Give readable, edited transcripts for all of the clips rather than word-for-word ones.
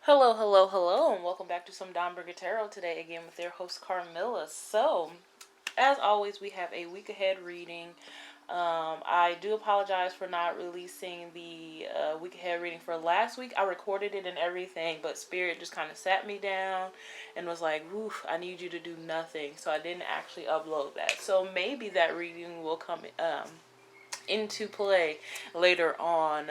Hello, hello, hello, and welcome back to some Don Tarot today again with their host Carmilla. So, as always, we have a week ahead reading. I do apologize for not releasing the week ahead reading for last week. I recorded it and everything, but Spirit just kind of sat me down and was like, "Woof, I need you to do nothing." So I didn't actually upload that. So maybe that reading will come into play later on.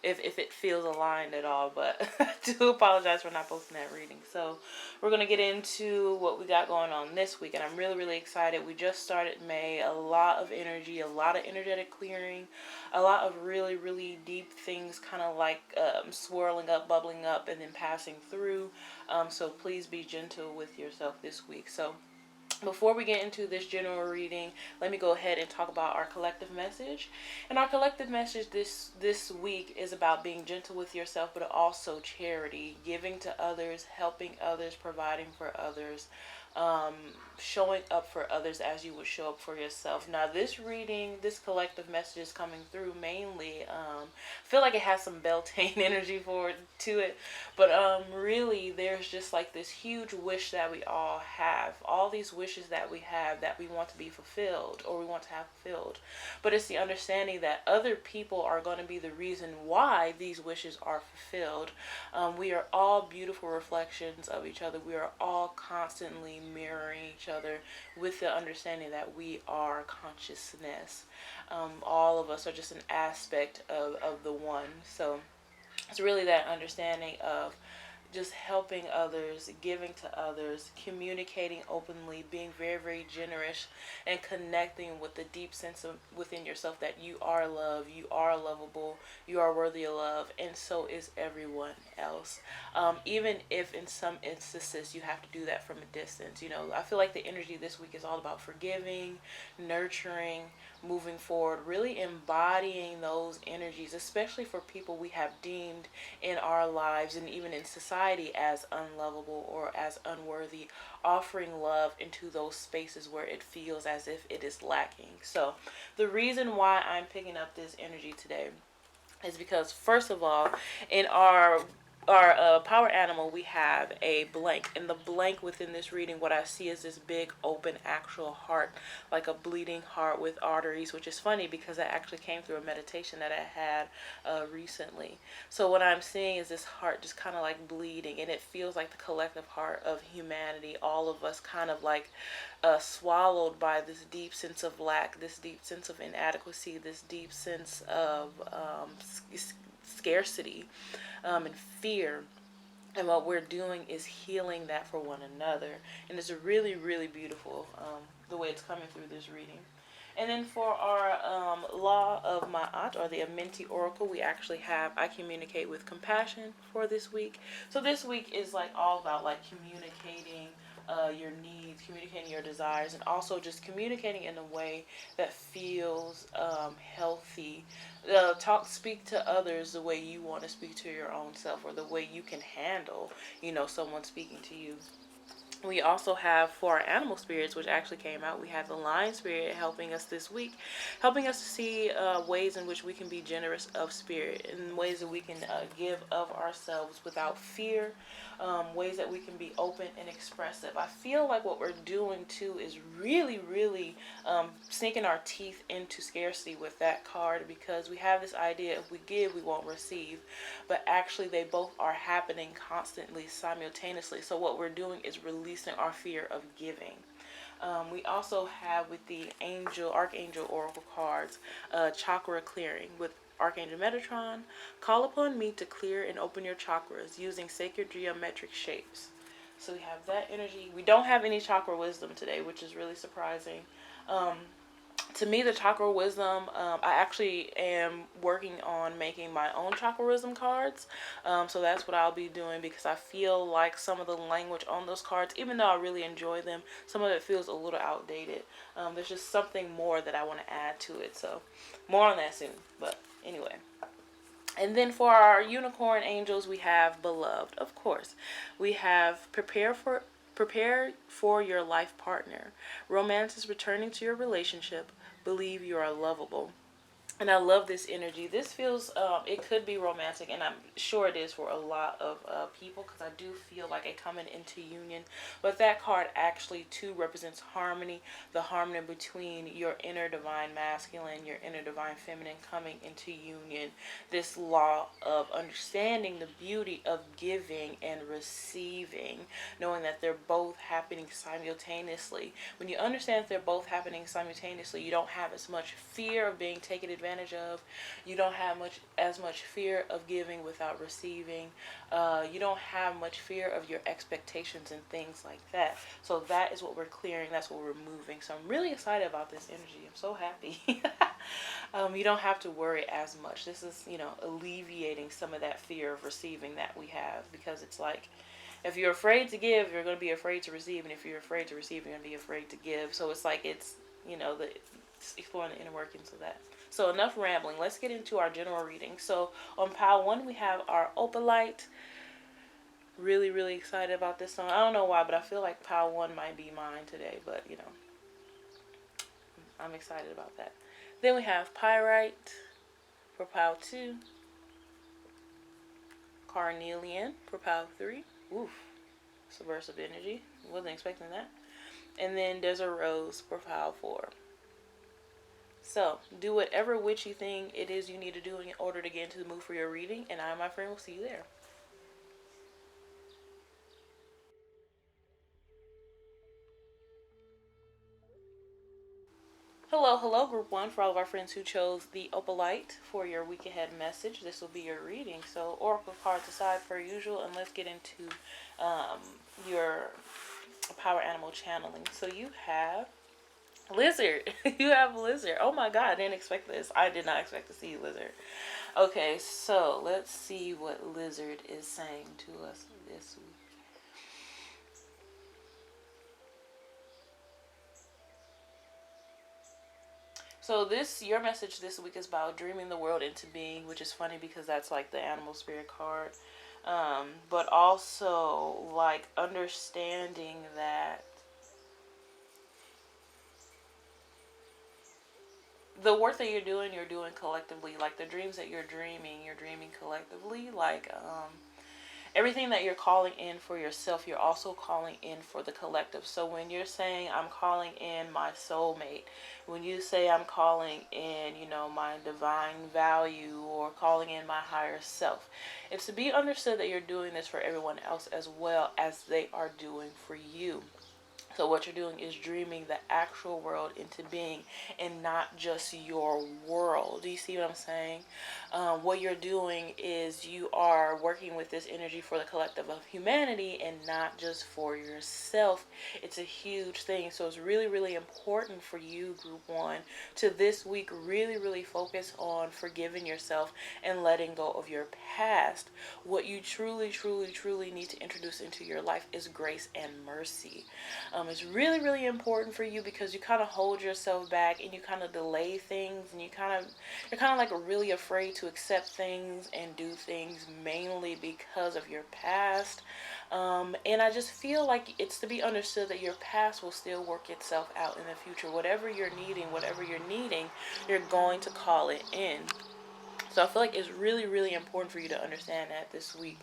If it feels aligned at all, but I do apologize for not posting that reading. So we're going to get into what we got going on this week, and I'm really excited. We just started May. A lot of energy, a lot of energetic clearing, a lot of really deep things kind of like swirling up, bubbling up, and then passing through. So please be gentle with yourself this week. So before we get into this general reading, let me go ahead and talk about our collective message. And our collective message this week is about being gentle with yourself, but also charity, giving to others, helping others, providing for others, um, showing up for others as you would show up for yourself. Now, this reading, this collective message is coming through mainly. I feel like it has some Beltane energy to it, but really, there's just like this huge wish that we all have. All these wishes that we have that we want to be fulfilled or we want to have fulfilled, but it's the understanding that other people are going to be the reason why these wishes are fulfilled. We are all beautiful reflections of each other. We are all constantly mirroring each other with the understanding that we are consciousness. All of us are just an aspect of the one. So it's really that understanding of just helping others, giving to others, communicating openly, being very generous, and connecting with the deep sense of within yourself that you are loved, you are lovable, you are worthy of love, and so is everyone else. Even if in some instances you have to do that from a distance. I feel like the energy this week is all about forgiving, nurturing, moving forward, really embodying those energies, especially for people we have deemed in our lives and even in society as unlovable or as unworthy, offering love into those spaces where it feels as if it is lacking. So the reason why I'm picking up this energy today is because, first of all, in our power animal, we have a blank. And the blank within this reading, what I see is this big open actual heart, like a bleeding heart with arteries, which is funny because that actually came through a meditation that I had recently. So what I'm seeing is this heart just kind of like bleeding, and it feels like the collective heart of humanity, all of us kind of like swallowed by this deep sense of lack, this deep sense of inadequacy, this deep sense of scarcity and fear. And what we're doing is healing that for one another. And it's really beautiful the way it's coming through this reading. And then for our law of Ma'at, or the Amenti Oracle, we actually have I communicate with compassion for this week. So this week is like all about like communicating your needs, communicating your desires, and also just communicating in a way that feels healthy. Speak to others the way you want to speak to your own self, or the way you can handle, someone speaking to you. We also have, for our animal spirits, which actually came out, we have the lion spirit helping us this week, helping us to see ways in which we can be generous of spirit, and ways that we can give of ourselves without fear, ways that we can be open and expressive. I feel like what we're doing too is really sinking our teeth into scarcity with that card, because we have this idea if we give, we won't receive, but actually they both are happening constantly, simultaneously. So what we're doing is releasing our fear of giving. We also have with the Archangel Oracle cards, chakra clearing with Archangel Metatron. Call upon me to clear and open your chakras using sacred geometric shapes. So we have that energy. We don't have any chakra wisdom today, which is really surprising. Um, to me, the chakra wisdom, I actually am working on making my own chakra wisdom cards. So that's what I'll be doing, because I feel like some of the language on those cards, even though I really enjoy them, some of it feels a little outdated. There's just something more that I want to add to it. So more on that soon. But anyway. And then for our unicorn angels, we have beloved, of course. We have prepare for your life partner. Romance is returning to your relationship. Believe you are lovable. And I love this energy. This feels, it could be romantic, and I'm sure it is for a lot of people, because I do feel like a coming into union. But that card actually, too, represents harmony, the harmony between your inner divine masculine, your inner divine feminine coming into union. This law of understanding the beauty of giving and receiving, knowing that they're both happening simultaneously. When you understand that they're both happening simultaneously, you don't have as much fear of being taken advantage of. You don't have as much fear of giving without receiving. You don't have much fear of your expectations and things like that. So that is what we're clearing. That's what we're moving. So I'm really excited about this energy. I'm so happy. You don't have to worry as much. This is, alleviating some of that fear of receiving that we have, because it's like, if you're afraid to give, you're going to be afraid to receive, and if you're afraid to receive, you're going to be afraid to give. So it's like, it's, exploring the inner workings of that. So enough rambling. Let's get into our general reading. So on pile 1, we have our opalite. Really, really excited about this song. I don't know why, but I feel like pile 1 might be mine today, but I'm excited about that. Then we have pyrite for pile 2. Carnelian for pile 3. Oof. Subversive energy. Wasn't expecting that. And then Desert Rose for pile 4. So, do whatever witchy thing it is you need to do in order to get into the mood for your reading. And I, my friend, will see you there. Hello, hello, Group 1, for all of our friends who chose the Opalite for your week ahead message. This will be your reading. So, Oracle cards aside, per usual, and let's get into your power animal channeling. So, you have Lizard. You have Lizard. Oh my god, I didn't expect this. I did not expect to see Lizard. Okay, so let's see what Lizard is saying to us this week. So your message this week is about dreaming the world into being, which is funny because that's like the animal spirit card. But also like understanding that the work that you're doing collectively. Like the dreams that you're dreaming collectively. Like, everything that you're calling in for yourself, you're also calling in for the collective. So when you're saying, I'm calling in my soulmate, when you say, I'm calling in, my divine value, or calling in my higher self, it's to be understood that you're doing this for everyone else as well as they are doing for you. So what you're doing is dreaming the actual world into being, and not just your world. Do you see what I'm saying? What you're doing is you are working with this energy for the collective of humanity and not just for yourself. It's a huge thing. So it's really, really important for you, Group 1, to this week really, really focus on forgiving yourself and letting go of your past. What you truly, truly, truly need to introduce into your life is grace and mercy. It's really, really important for you because you kind of hold yourself back and you kind of delay things, and you're kind of like really afraid to accept things and do things mainly because of your past. And I just feel like it's to be understood that your past will still work itself out in the future. Whatever you're needing, you're going to call it in. So I feel like it's really, really important for you to understand that this week.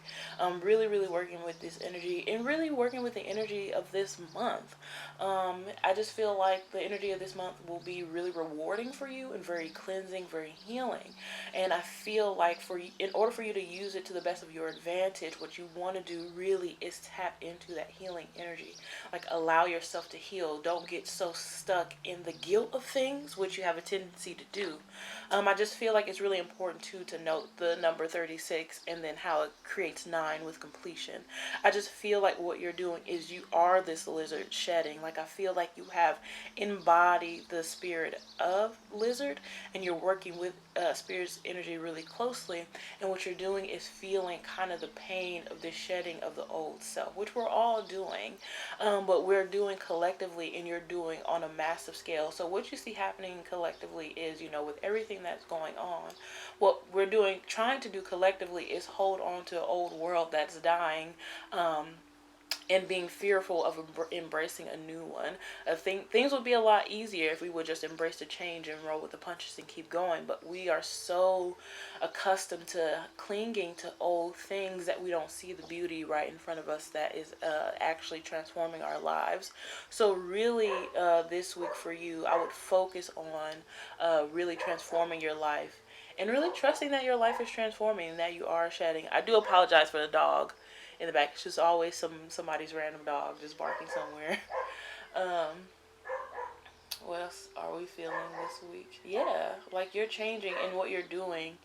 Really, really working with this energy and really working with the energy of this month. I just feel like the energy of this month will be really rewarding for you and very cleansing, very healing. And I feel like in order for you to use it to the best of your advantage, what you want to do really is tap into that healing energy. Like, allow yourself to heal. Don't get so stuck in the guilt of things, which you have a tendency to do. I just feel like it's really important too to note the number 36 and then how it creates 9 with completion. I just feel like what you're doing is you are this lizard shedding. Like, I feel like you have embodied the spirit of lizard, and you're working with spirit's energy really closely. And what you're doing is feeling kind of the pain of the shedding of the old self, which we're all doing, but we're doing collectively, and you're doing on a massive scale. So what you see happening collectively is, with everything that's going on, what we're trying to do collectively is hold on to an old world that's dying, and being fearful of embracing a new one. Things would be a lot easier if we would just embrace the change and roll with the punches and keep going. But we are so accustomed to clinging to old things that we don't see the beauty right in front of us that is actually transforming our lives. So really, this week for you, I would focus on really transforming your life and really trusting that your life is transforming and that you are shedding. I do apologize for the dog in the back. It's just always somebody's random dog just barking somewhere. Um, what else are we feeling this week? Yeah, like you're changing in what you're doing.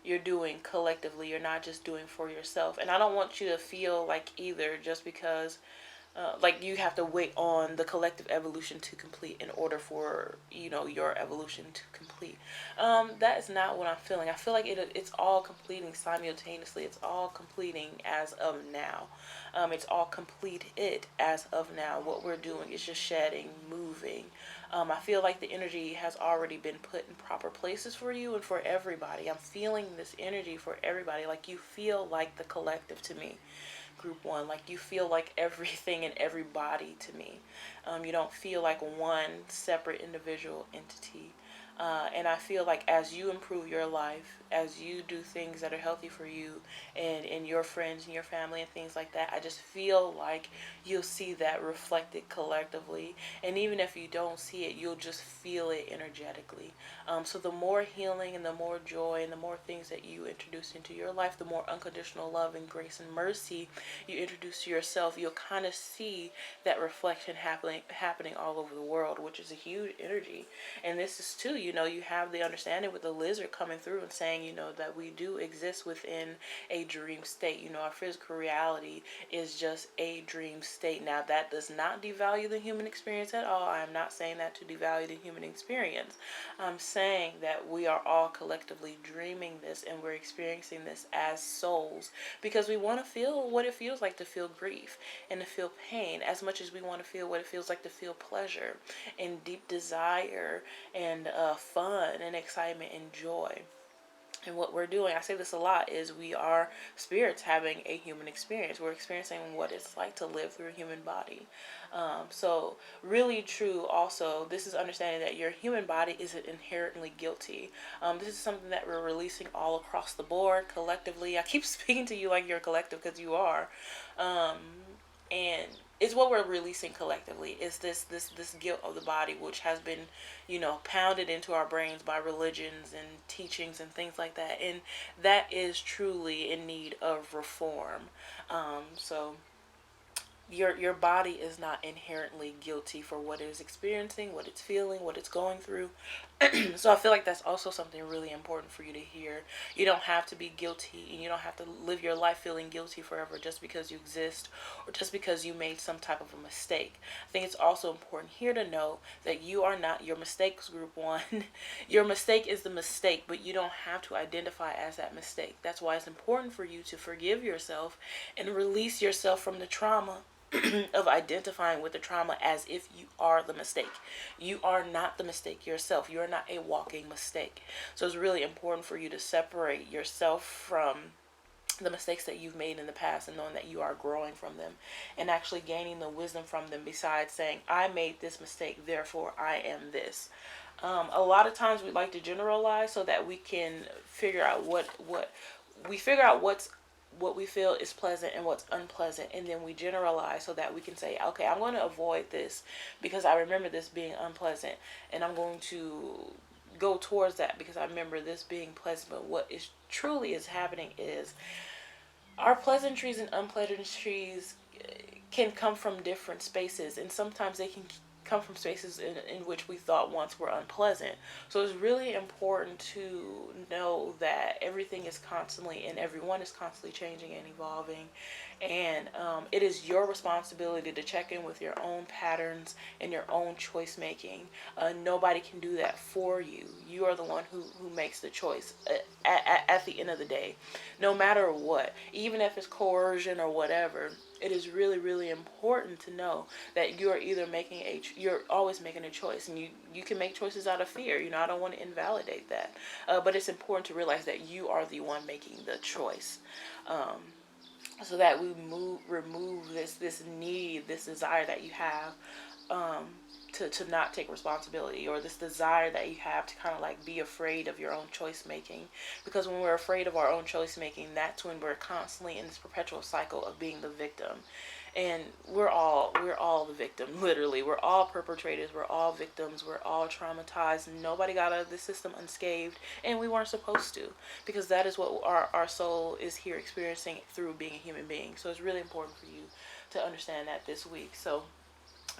You're doing collectively. You're not just doing for yourself. And I don't want you to feel like either just because like you have to wait on the collective evolution to complete in order for your evolution to complete. That is not what I'm feeling. I feel like it's all completing simultaneously. It's all completing as of now. It's all completed as of now. What we're doing is just shedding, moving. I feel like the energy has already been put in proper places for you and for everybody. I'm feeling this energy for everybody. Like you feel like the collective to me. Group one, like you feel like everything and everybody to me. You don't feel like one separate individual entity. And I feel like as you improve your life, as you do things that are healthy for you and your friends and your family and things like that, I just feel like you'll see that reflected collectively. And even if you don't see it, you'll just feel it energetically. So the more healing and the more joy and the more things that you introduce into your life, the more unconditional love and grace and mercy you introduce to yourself, you'll kind of see that reflection happening all over the world, which is a huge energy. And this is too, you have the understanding with the lizard coming through and saying, that we do exist within a dream state. Our physical reality is just a dream state. Now, that does not devalue the human experience at all. I am not saying that to devalue the human experience. I'm saying that we are all collectively dreaming this and we're experiencing this as souls because we want to feel what it feels like to feel grief and to feel pain as much as we want to feel what it feels like to feel pleasure and deep desire and fun and excitement and joy. And what we're doing, I say this a lot, is we are spirits having a human experience. We're experiencing what it's like to live through a human body. So really true also, this is understanding that your human body isn't inherently guilty. This is something that we're releasing all across the board, collectively. I keep speaking to you like you're a collective because you are. And it's what we're releasing collectively is this guilt of the body, which has been pounded into our brains by religions and teachings and things like that, and that is truly in need of reform. So your body is not inherently guilty for what it is experiencing, what it's feeling, what it's going through. So I feel like that's also something really important for you to hear. You don't have to be guilty and you don't have to live your life feeling guilty forever just because you exist or just because you made some type of a mistake. I think it's also important here to know that you are not your mistakes, group one. Your mistake is the mistake, but you don't have to identify as that mistake. That's why it's important for you to forgive yourself and release yourself from the trauma of identifying with the trauma as if you are the mistake. You are not the mistake yourself. You are not a walking mistake. So it's really important for you to separate yourself from the mistakes that you've made in the past and knowing that you are growing from them and actually gaining the wisdom from them besides saying, I made this mistake, therefore I am this. A lot of times we like to generalize so that we can figure out what we figure out what we feel is pleasant and what's unpleasant, and then we generalize so that we can say, okay, I'm going to avoid this because I remember this being unpleasant, and I'm going to go towards that because I remember this being pleasant. But what is truly is happening is our pleasantries and unpleasantries can come from different spaces, and sometimes they can come from spaces in which we thought once were unpleasant. So it's really important to know that everything is constantly and everyone is constantly changing and evolving, and it is your responsibility to check in with your own patterns and your own choice making. Nobody can do that for you. You are the one who makes the choice at the end of the day, no matter what, even if it's coercion or whatever. It is really, really important to know that you're either you're always making a choice, and you can make choices out of fear. I don't want to invalidate that, but it's important to realize that you are the one making the choice. so that we remove this need, this desire that you have, um, to not take responsibility, or this desire that you have to kind of like be afraid of your own choice making. Because when we're afraid of our own choice making, that's when we're constantly in this perpetual cycle of being the victim. And we're all the victim. Literally, we're all perpetrators, we're all victims, we're all traumatized. Nobody got out of the system unscathed, and we weren't supposed to, because that is what our soul is here experiencing through being a human being. So it's really important for you to understand that this week. So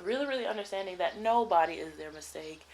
really, really understanding that nobody is their mistake.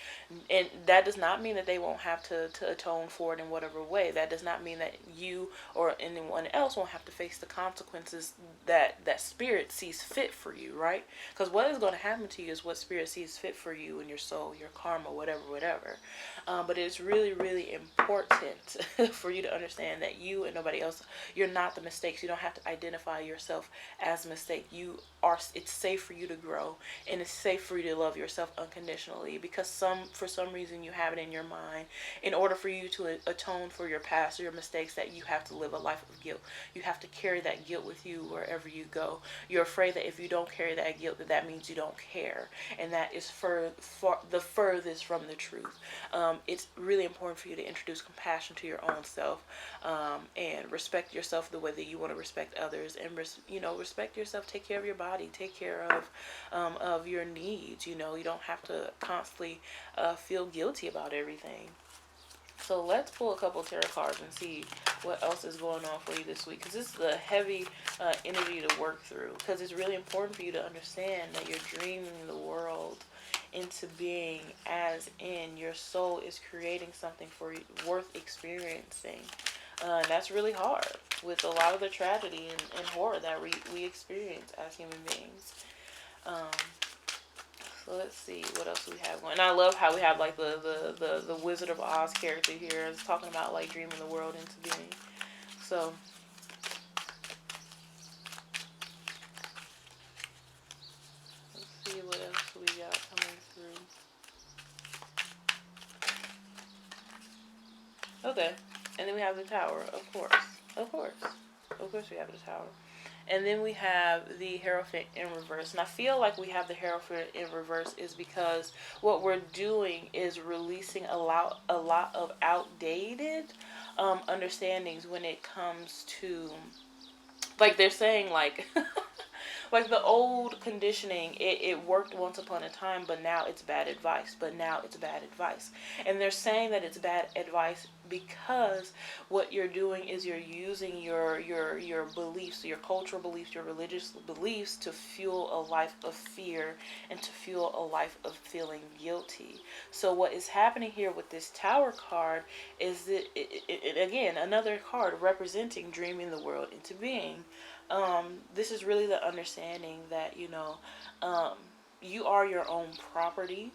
And that does not mean that they won't have to atone for it in whatever way. That does not mean that you or anyone else won't have to face the consequences that spirit sees fit for you, right? Because what is going to happen to you is what spirit sees fit for you and your soul, your karma, whatever. But it's really, really important for you to understand that you and nobody else, you're not the mistakes. You don't have to identify yourself as a mistake. You are. It's safe for you to grow, and it's safe for you to love yourself unconditionally, because for some reason you have it in your mind, in order for you to atone for your past or your mistakes, that you have to live a life of guilt. You have to carry that guilt with you wherever you go. You're afraid that if you don't carry that guilt, that means you don't care, and that is the furthest from the truth. It's really important for you to introduce compassion to your own self, and respect yourself the way that you want to respect others, and respect yourself. Take care of your body. Take care of your needs. You don't have to constantly feel guilty about everything. So let's pull a couple tarot cards and see what else is going on for you this week, because this is a heavy energy to work through, because it's really important for you to understand that you're dreaming the world into being, as in your soul is creating something for you worth experiencing. And that's really hard with a lot of the tragedy and horror that we experience as human beings. Um, so let's see what else we have going. And I love how we have like the Wizard of Oz character here. It's talking about like dreaming the world into being. So let's see what else we got coming through. Okay. And then we have the Tower, of course. Of course. Of course we have the Tower. And then we have the Hierophant in reverse. And I feel like we have the Hierophant in reverse is because what we're doing is releasing a lot of outdated understandings when it comes to, like they're saying, like like the old conditioning, it worked once upon a time, but now it's bad advice. But now it's bad advice. And they're saying that it's bad advice because what you're doing is you're using your beliefs, your cultural beliefs, your religious beliefs to fuel a life of fear and to fuel a life of feeling guilty. So what is happening here with this Tower card is that, again, another card representing dreaming the world into being. This is really the understanding that, you are your own property.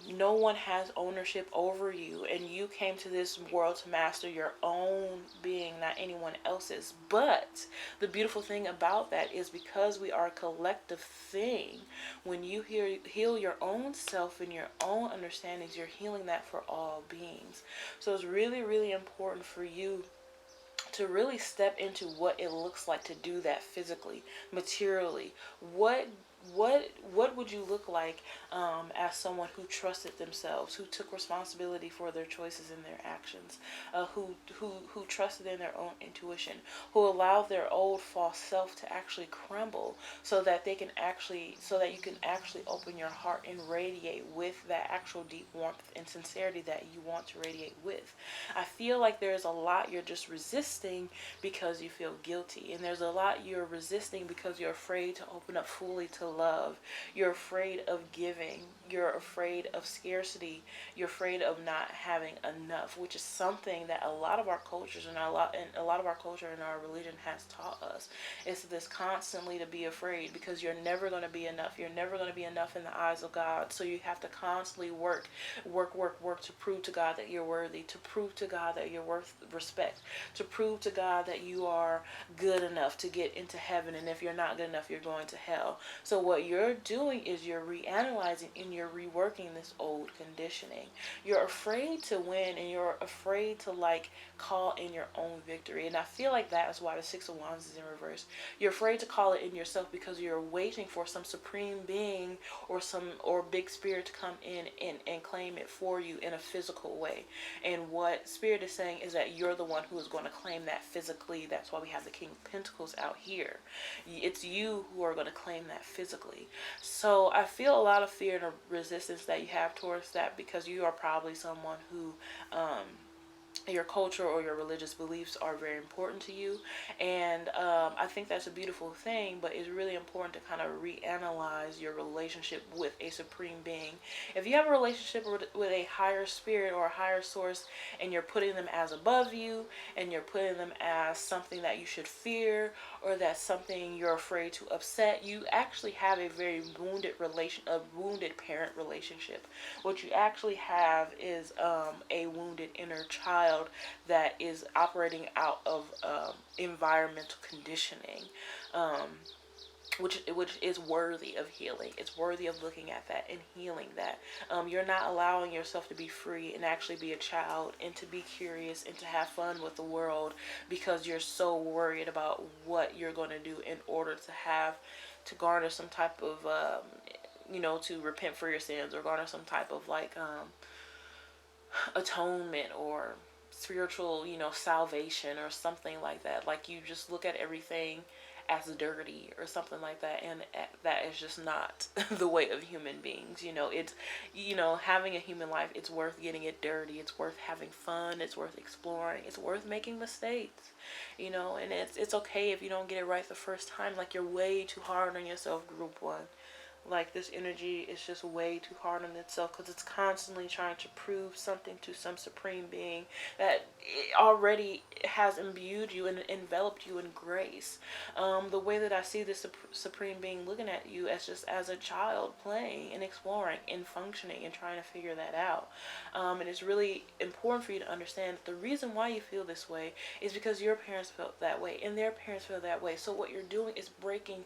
No one has ownership over you, and you came to this world to master your own being, not anyone else's. But the beautiful thing about that is, because we are a collective thing, when you heal your own self and your own understandings, you're healing that for all beings. So it's really, really important for you to really step into what it looks like to do that physically, materially. What would you look like as someone who trusted themselves, who took responsibility for their choices and their actions, who trusted in their own intuition, who allowed their old false self to actually crumble, so that you can actually open your heart and radiate with that actual deep warmth and sincerity that you want to radiate with. I feel like there's a lot you're just resisting because you feel guilty, and there's a lot you're resisting because you're afraid to open up fully to love. You're afraid of giving. You're afraid of scarcity. You're afraid of not having enough, which is something that a lot of our cultures and a lot of our culture and our religion has taught us. It's this constantly to be afraid, because you're never going to be enough. You're never going to be enough in the eyes of God. So you have to constantly work to prove to God that you're worthy, to prove to God that you're worth respect, to prove to God that you are good enough to get into heaven. And if you're not good enough, you're going to hell. So what you're doing is you're reanalyzing in you're reworking this old conditioning. You're afraid to win, and you're afraid to like call in your own victory. And I feel like that is why the Six of Wands is in reverse. You're afraid to call it in yourself because you're waiting for some supreme being or big spirit to come in and claim it for you in a physical way. And what spirit is saying is that you're the one who is going to claim that physically. That's why we have the King of Pentacles out here. It's you who are going to claim that physically. So I feel a lot of fear and resistance that you have towards that, because you are probably someone who your culture or your religious beliefs are very important to you. And I think that's a beautiful thing, but it's really important to kind of reanalyze your relationship with a supreme being. If you have a relationship with a higher spirit or a higher source, and you're putting them as above you, and you're putting them as something that you should fear, or that's something you're afraid to upset, you actually have a very wounded parent relationship. What you actually have is a wounded inner child that is operating out of environmental conditioning, which is worthy of healing. It's worthy of looking at that and healing that. You're not allowing yourself to be free and actually be a child and to be curious and to have fun with the world, because you're so worried about what you're going to do in order to garner some type of to repent for your sins, or garner some type of like atonement or spiritual, salvation or something like that. Like, you just look at everything as dirty or something like that, and that is just not the way of human beings. It's, having a human life, it's worth getting it dirty, it's worth having fun, it's worth exploring, it's worth making mistakes, and it's okay if you don't get it right the first time. Like, you're way too hard on yourself, group one. Like, this energy is just way too hard on itself, because it's constantly trying to prove something to some supreme being that already has imbued you and enveloped you in grace. The way that I see this supreme being looking at you as just as a child playing and exploring and functioning and trying to figure that out. And it's really important for you to understand that the reason why you feel this way is because your parents felt that way and their parents felt that way. So what you're doing is breaking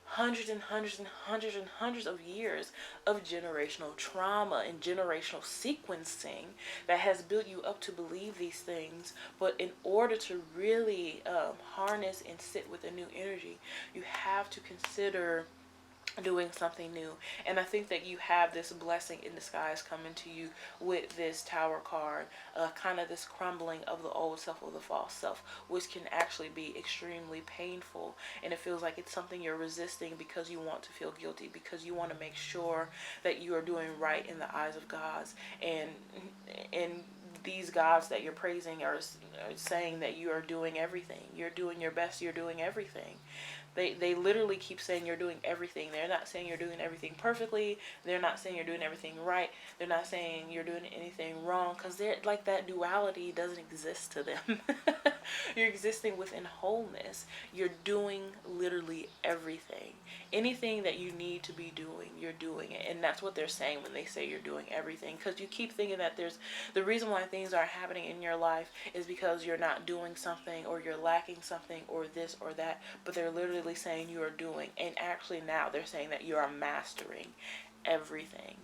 hundreds and hundreds and hundreds and hundreds of years of generational trauma and generational sequencing that has built you up to believe these things. But in order to really harness and sit with a new energy, you have to consider doing something new. And I think that you have this blessing in disguise coming to you with this Tower card, kind of this crumbling of the old self, or the false self, which can actually be extremely painful. And it feels like it's something you're resisting because you want to feel guilty, because you want to make sure that you are doing right in the eyes of gods. And these gods that you're praising are saying that you are doing everything, you're doing your best, you're doing everything. They literally keep saying you're doing everything. They're not saying you're doing everything perfectly. They're not saying you're doing everything right. They're not saying you're doing anything wrong, because they're like, that duality doesn't exist to them. You're existing within wholeness. You're doing literally everything. Anything that you need to be doing, you're doing it. And that's what they're saying when they say you're doing everything, because you keep thinking that the reason why things are happening in your life is because you're not doing something, or you're lacking something, or this or that. But they're literally saying you are doing, and actually now they're saying that you are mastering everything.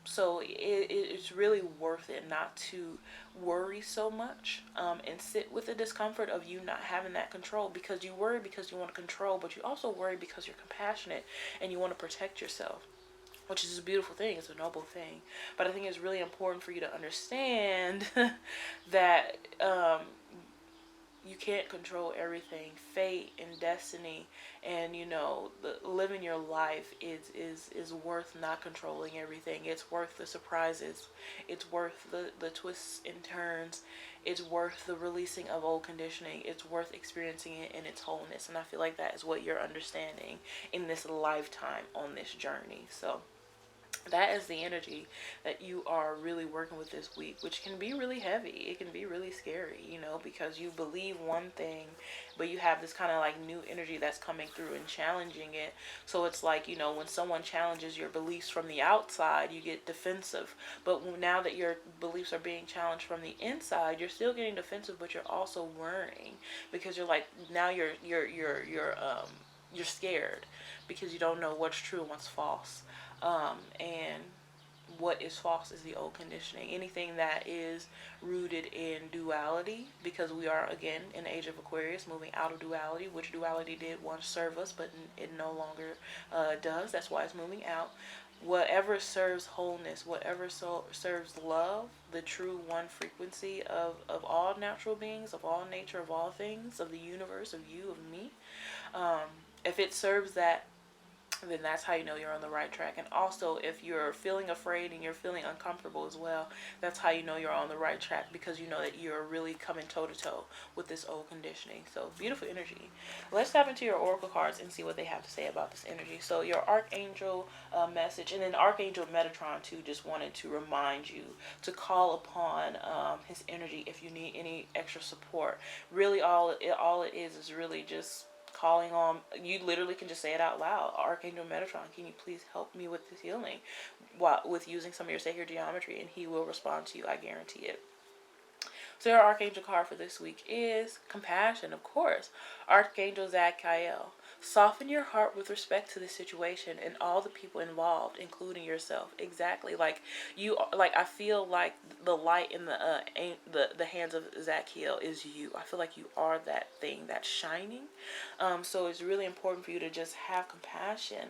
So it's really worth it not to worry so much, and sit with the discomfort of you not having that control, because you worry because you want to control, but you also worry because you're compassionate and you want to protect yourself, which is a beautiful thing. It's a noble thing. But I think it's really important for you to understand that you can't control everything. Fate and destiny and living your life is worth not controlling everything. It's worth the surprises. It's worth the twists and turns. It's worth the releasing of old conditioning. It's worth experiencing it in its wholeness. And I feel like that is what you're understanding in this lifetime on this journey. So that is the energy that you are really working with this week, which can be really heavy. It can be really scary, because you believe one thing, but you have this kind of like new energy that's coming through and challenging it. So it's like, when someone challenges your beliefs from the outside, you get defensive. But now that your beliefs are being challenged from the inside, you're still getting defensive, but you're also worrying, because you're like, now you're you're scared because you don't know what's true and what's false. And what is false is the old conditioning. Anything that is rooted in duality, because we are again in the age of Aquarius, moving out of duality, which duality did once serve us, but it no longer does. That's why it's moving out. Whatever serves wholeness, whatever serves love, the true one frequency of all natural beings, of all nature, of all things, of the universe, of you, of me, if it serves that, then that's how you know you're on the right track. And also, if you're feeling afraid and you're feeling uncomfortable as well, that's how you know you're on the right track, because you know that you're really coming toe to toe with this old conditioning. So beautiful energy. Let's tap into your oracle cards and see what they have to say about this energy. So your Archangel message, and then Archangel Metatron too, just wanted to remind you to call upon his energy if you need any extra support. Really, all it is really just calling on, you literally can just say it out loud. Archangel Metatron, can you please help me with this healing, with using some of your sacred geometry, and he will respond to you, I guarantee it. So your Archangel card for this week is compassion, of course. Archangel Zadkiel. Soften your heart with respect to the situation and all the people involved, including yourself. Exactly. Like I feel like the light in the hands of Zadkiel is you. I feel like you are that thing that's shining. So it's really important for you to just have compassion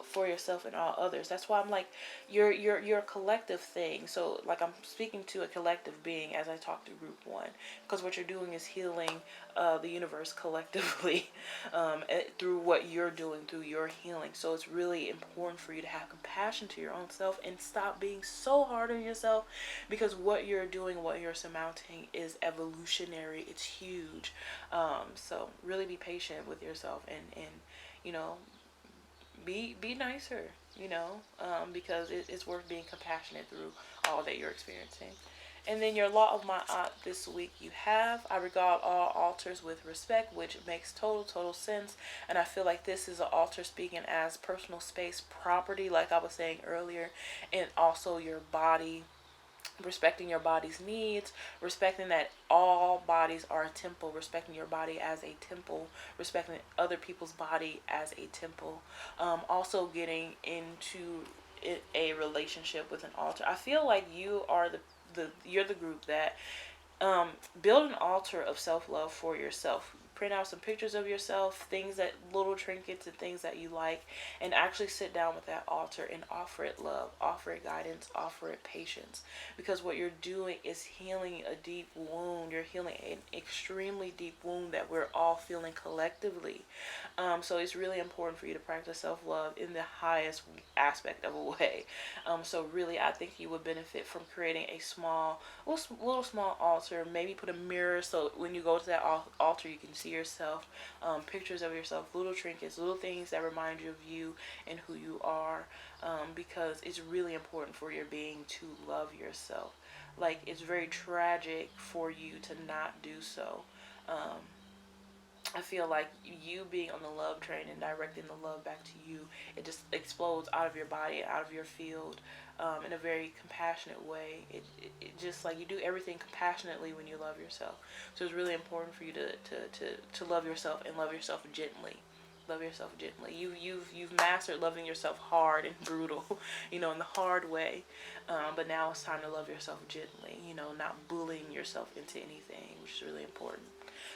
for yourself and all others. That's why I'm like, you're a collective thing. So like, I'm speaking to a collective being as I talk to group one, because what you're doing is healing the universe collectively through what you're doing, through your healing. So it's really important for you to have compassion to your own self and stop being so hard on yourself, because what you're doing, what you're surmounting is evolutionary. It's huge. So really be patient with yourself, and you know, be nicer, because it's worth being compassionate through all that you're experiencing. And then your law of Ma'at this week, you have, I regard all altars with respect, which makes total sense. And I feel like this is an altar speaking as personal space, property, like I was saying earlier, and also your body, respecting your body's needs, respecting that all bodies are a temple, respecting your body as a temple, respecting other people's body as a temple. Also getting into a relationship with an altar. I feel like you are you're the group that build an altar of self-love for yourself. Print out some pictures of yourself, little trinkets and things that you like, and actually sit down with that altar and offer it love, offer it guidance, offer it patience. Because what you're doing is healing a deep wound. You're healing an extremely deep wound that we're all feeling collectively. So it's really important for you to practice self-love in the highest aspect of a way. So really, I think you would benefit from creating a little small altar. Maybe put a mirror, so when you go to that altar, you can see yourself, pictures of yourself, little trinkets, little things that remind you of you and who you are, because it's really important for your being to love yourself. Like, it's very tragic for you to not do so. I feel like you being on the love train and directing the love back to you, it just explodes out of your body, out of your field, in a very compassionate way. It just, like, you do everything compassionately when you love yourself. So it's really important for you to love yourself, and love yourself gently. Love yourself gently. You've mastered loving yourself hard and brutal, in the hard way. But now it's time to love yourself gently, not bullying yourself into anything, which is really important.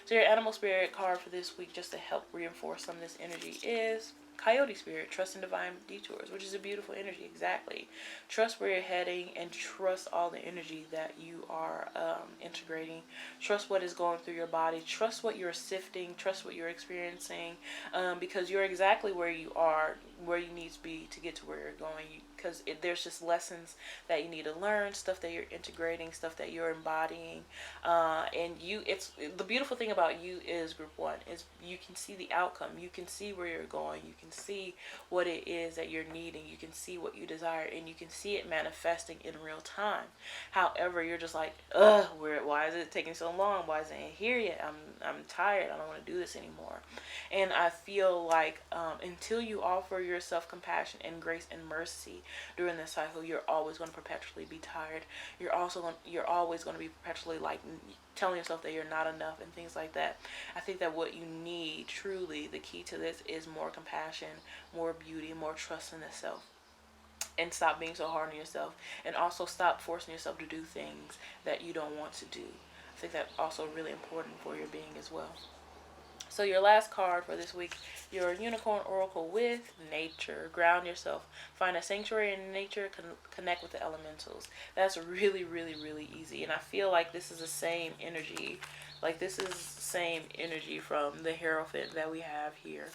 So your animal spirit card for this week, just to help reinforce some of this energy, is Coyote Spirit. Trust in divine detours, which is a beautiful energy. Exactly. Trust where you're heading, and trust all the energy that you are integrating. Trust what is going through your body. Trust what you're sifting. Trust what you're experiencing, because you're exactly where you are, where you need to be to get to where you're going. Because there's just lessons that you need to learn, stuff that you're integrating, stuff that you're embodying, and it's the beautiful thing about you is, group one, is you can see the outcome. You can see where you're going. You can see what it is that you're needing. You can see what you desire, and you can see it manifesting in real time. However, you're just like, why is it taking so long? Why isn't it here yet? I'm tired. I don't want to do this anymore. And I feel like until you offer yourself compassion and grace and mercy during this cycle, you're always going to perpetually be tired. You're always going to be perpetually like telling yourself that you're not enough and things like that. I think that what you need, truly, the key to this is more compassion, more beauty, more trust in the self, and stop being so hard on yourself, and also stop forcing yourself to do things that you don't want to do. I think that's also really important for your being as well. So your last card for this week, your Unicorn Oracle with nature. Ground yourself. Find a sanctuary in nature. Connect with the elementals. That's really, really, really easy. And I feel like this is the same energy. Like this is the same energy from the Hierophant that we have here.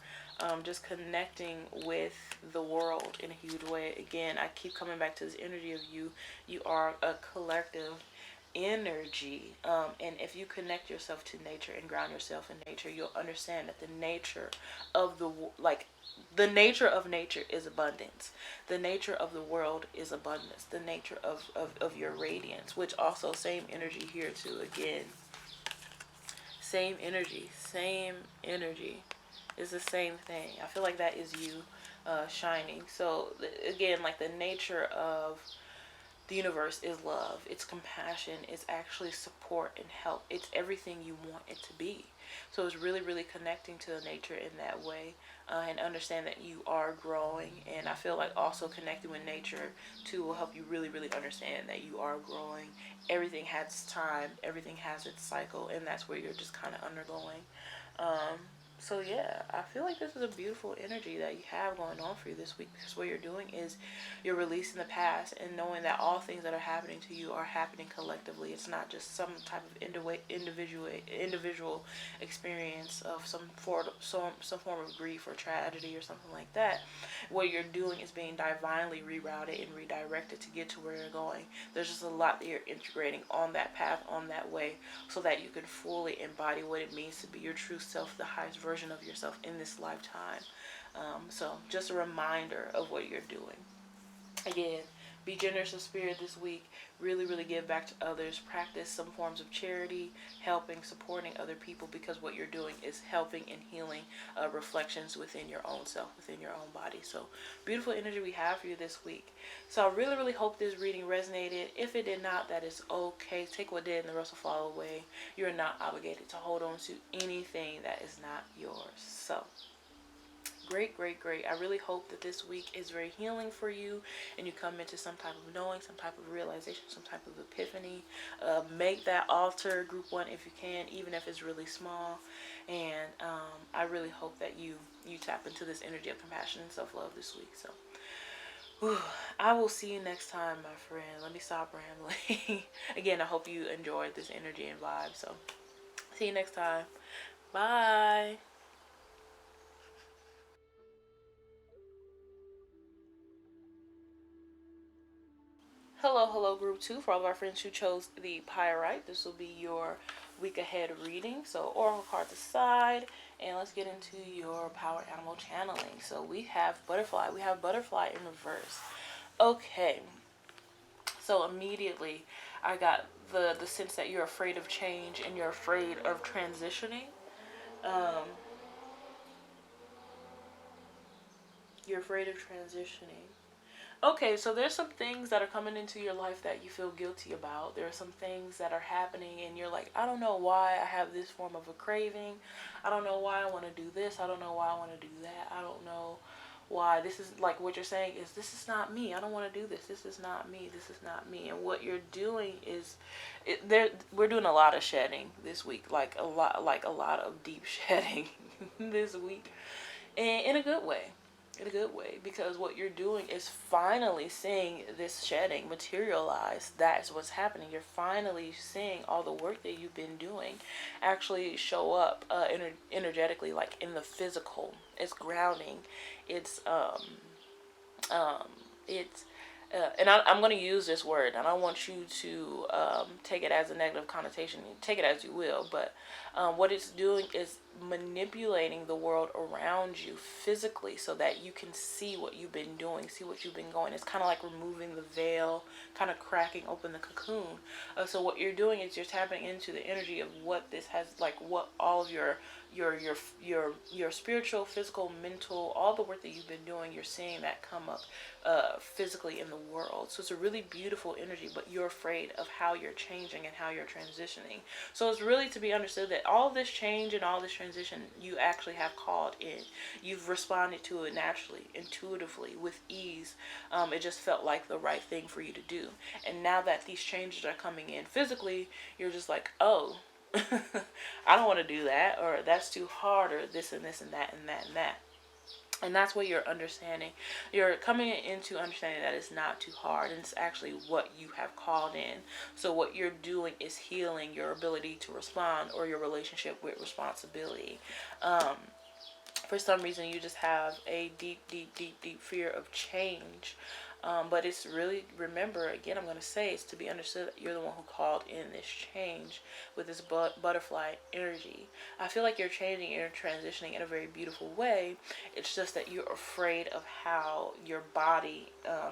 Just connecting with the world in a huge way. Again, I keep coming back to this energy of you. You are a collective energy, and if you connect yourself to nature and ground yourself in nature, you'll understand that the nature of the nature of nature is abundance. The nature of the world is abundance. The nature of your radiance, which also same energy here too. Again, same energy is the same thing. I feel like that is you shining. So again, like the nature of the universe is love, it's compassion, it's actually support and help. It's everything you want it to be. So it's really, really connecting to nature in that way, and understand that you are growing. And I feel like also connecting with nature too will help you really, really understand that you are growing. Everything has time, everything has its cycle, and that's where you're just kind of undergoing. So yeah, I feel like this is a beautiful energy that you have going on for you this week, because what you're doing is you're releasing the past and knowing that all things that are happening to you are happening collectively. It's not just some type of individual experience of some form of grief or tragedy or something like that. What you're doing is being divinely rerouted and redirected to get to where you're going. There's just a lot that you're integrating on that path, on that way, so that you can fully embody what it means to be your true self, the highest version of yourself in this lifetime. So just a reminder of what you're doing. Again, be generous of spirit this week. Really, really give back to others. Practice some forms of charity, helping, supporting other people, because what you're doing is helping and healing reflections within your own self, within your own body. So beautiful energy we have for you this week. So I really, really hope this reading resonated. If it did not, that is okay. Take what did and the rest will fall away. You're not obligated to hold on to anything that is not yours. So great. I really hope that this week is very healing for you, and you come into some type of knowing, some type of realization, some type of epiphany. Make that altar group 1 if you can, even if it's really small. And I really hope that you tap into this energy of compassion and self-love this week. So I will see you next time, my friend. Let me stop rambling. Again, I hope you enjoyed this energy and vibe. So see you next time. Bye. Hello, group 2. For all of our friends who chose the pyrite, this will be your week ahead reading. So oracle card aside, and let's get into your power animal channeling. So we have butterfly. We have butterfly in reverse. Okay. So immediately I got the sense that you're afraid of change and you're afraid of transitioning. Um, you're afraid of transitioning. Okay, so there's some things that are coming into your life that you feel guilty about. There are some things that are happening and you're like, I don't know why I have this form of a craving. I don't know why I want to do this. I don't know why I want to do that. I don't know why. This is like what you're saying is, this is not me. I don't want to do this. This is not me. This is not me. And what you're doing is, we're doing a lot of shedding this week. Like a lot of deep shedding this week. And in a good way. In a good way, because what you're doing is finally seeing this shedding materialize. That's what's happening. You're finally seeing all the work that you've been doing actually show up energetically, like in the physical. It's grounding. It's it's and I'm going to use this word, and I want you to take it as a negative connotation. Take it as you will, but what it's doing is manipulating the world around you physically so that you can see what you've been doing, see what you've been going. It's kind of like removing the veil, kind of cracking open the cocoon. So what you're doing is you're tapping into the energy of what this has, like what all of your spiritual, physical, mental, all the work that you've been doing, you're seeing that come up physically in the world. So it's a really beautiful energy, but you're afraid of how you're changing and how you're transitioning. So it's really to be understood that all this change and all this transition you actually have called in. You've responded to it naturally, intuitively, with ease. It just felt like the right thing for you to do. And now that these changes are coming in physically, you're just like, oh, I don't want to do that, or that's too hard, or this and this and that and that and that. And that's what you're understanding. You're coming into understanding that it's not too hard, and it's actually what you have called in. So what you're doing is healing your ability to respond, or your relationship with responsibility. For some reason, you just have a deep, deep, deep, deep fear of change. But it's really, remember, again, I'm going to say, it's to be understood that you're the one who called in this change with this butterfly energy. I feel like you're changing, you're transitioning in a very beautiful way. It's just that you're afraid of how your body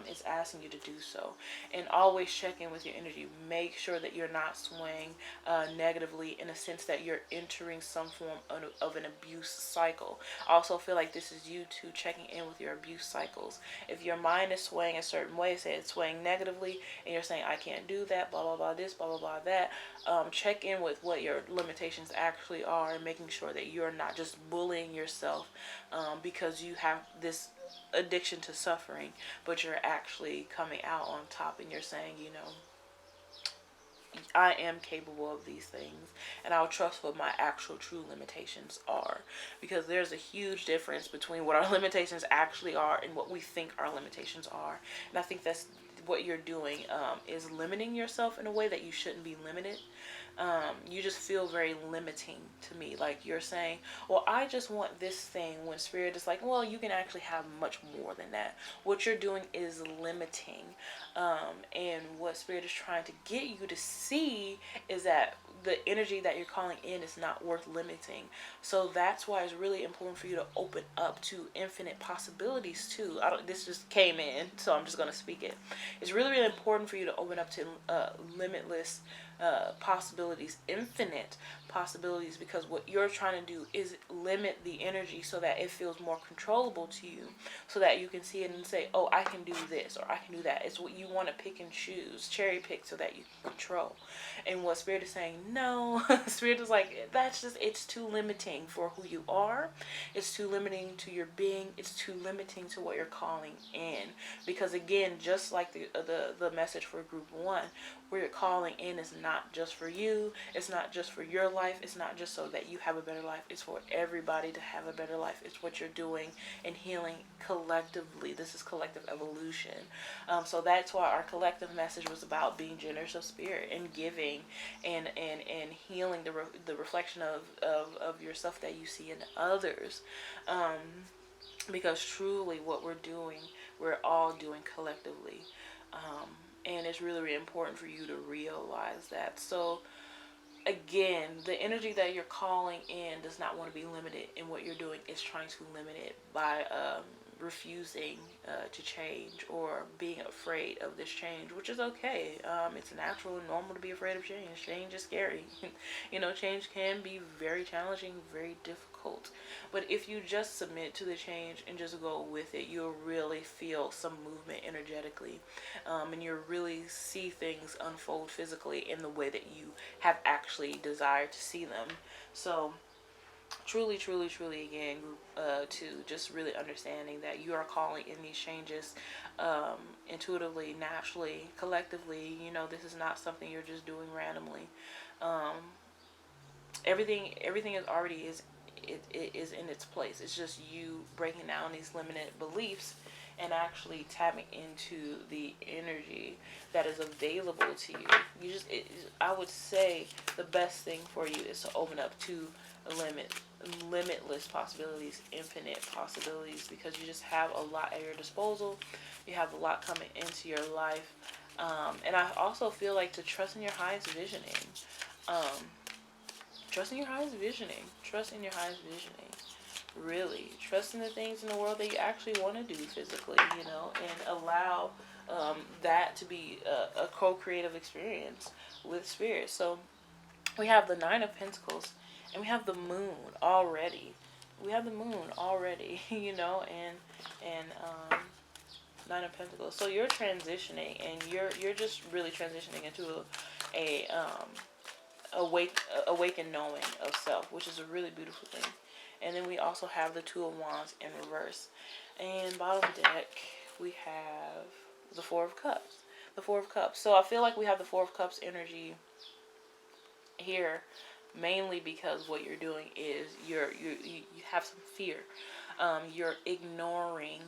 is asking you to do so. And always check in with your energy. Make sure that you're not swaying negatively, in a sense that you're entering some form of an abuse cycle. I also feel like this is you too checking in with your abuse cycles. If your mind is swaying a certain way, say it's swaying negatively, and you're saying, I can't do that, blah, blah, blah, this, blah, blah, blah, that, check in with what your limitations actually are, and making sure that you're not just bullying yourself because you have this addiction to suffering, but you're actually coming out on top, and you're saying, you know, I am capable of these things, and I'll trust what my actual true limitations are, because there's a huge difference between what our limitations actually are and what we think our limitations are. And I think that's what you're doing, is limiting yourself in a way that you shouldn't be limited. You just feel very limiting to me. Like you're saying, well, I just want this thing, when Spirit is like, well, you can actually have much more than that. What you're doing is limiting. And what Spirit is trying to get you to see is that the energy that you're calling in is not worth limiting. So that's why it's really important for you to open up to infinite possibilities too. This just came in, so I'm just going to speak it. It's really, really important for you to open up to limitless possibilities, infinite possibilities, because what you're trying to do is limit the energy so that it feels more controllable to you, so that you can see it and say, oh, I can do this, or I can do that. It's what you want to pick and choose, cherry pick, so that you can control. And what Spirit is saying, no. Spirit is like, that's just, it's too limiting for who you are. It's too limiting to your being. It's too limiting to what you're calling in. Because again, just like the message for group 1, where you're calling in is not just for you. It's not just for your life. It's not just so that you have a better life. It's for everybody to have a better life. It's what you're doing and healing collectively. This is collective evolution. So that's why our collective message was about being generous of spirit and giving and healing the reflection of yourself that you see in others. Because truly what we're doing, we're all doing collectively. And it's really, really important for you to realize that. So again, the energy that you're calling in does not want to be limited, and what you're doing is trying to limit it by refusing to change, or being afraid of this change, which is okay. It's natural and normal to be afraid of change. Change is scary. You know, change can be very challenging, very difficult. But if you just submit to the change and just go with it, you'll really feel some movement energetically. And you'll really see things unfold physically in the way that you have actually desired to see them. So truly, truly, truly, again, to just really understanding that you are calling in these changes intuitively, naturally, collectively. You know, this is not something you're just doing randomly. Everything is already it is in its place. It's just you breaking down these limited beliefs and actually tapping into the energy that is available to you. I would say the best thing for you is to open up to limitless possibilities, infinite possibilities, because you just have a lot at your disposal. You have a lot coming into your life. And I also feel like to trust in your highest visioning. Trust in your highest visioning. Trust in your highest visioning. Really. Trust in the things in the world that you actually want to do physically, and allow that to be a co-creative experience with spirit. So we have the Nine of Pentacles, and we have the Moon already. We have the Moon already, and Nine of Pentacles. So you're transitioning, and you're just really transitioning into a awakened knowing of self, which is a really beautiful thing. And then we also have the Two of Wands in reverse. And bottom deck, we have the Four of Cups. The Four of Cups. So I feel like we have the Four of Cups energy here, mainly because what you're doing is you have some fear. You're ignoring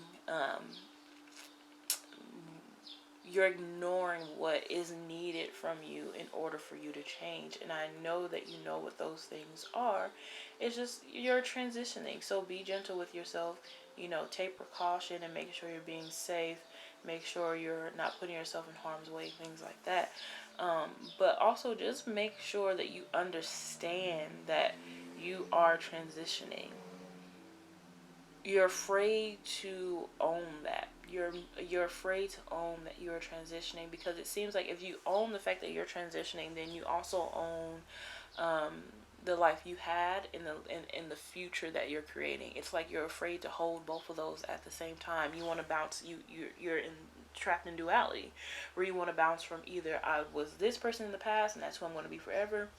what is needed from you in order for you to change. And I know that you know what those things are. It's just you're transitioning. So be gentle with yourself. Take precaution and make sure you're being safe. Make sure you're not putting yourself in harm's way, things like that. But also just make sure that you understand that you are transitioning. You're afraid to own that. You're afraid to own that you're transitioning, because it seems like if you own the fact that you're transitioning, then you also own the life you had in the future that you're creating. It's like you're afraid to hold both of those at the same time. You want to bounce. You're trapped in duality, where you want to bounce from either I was this person in the past and that's who I'm going to be forever,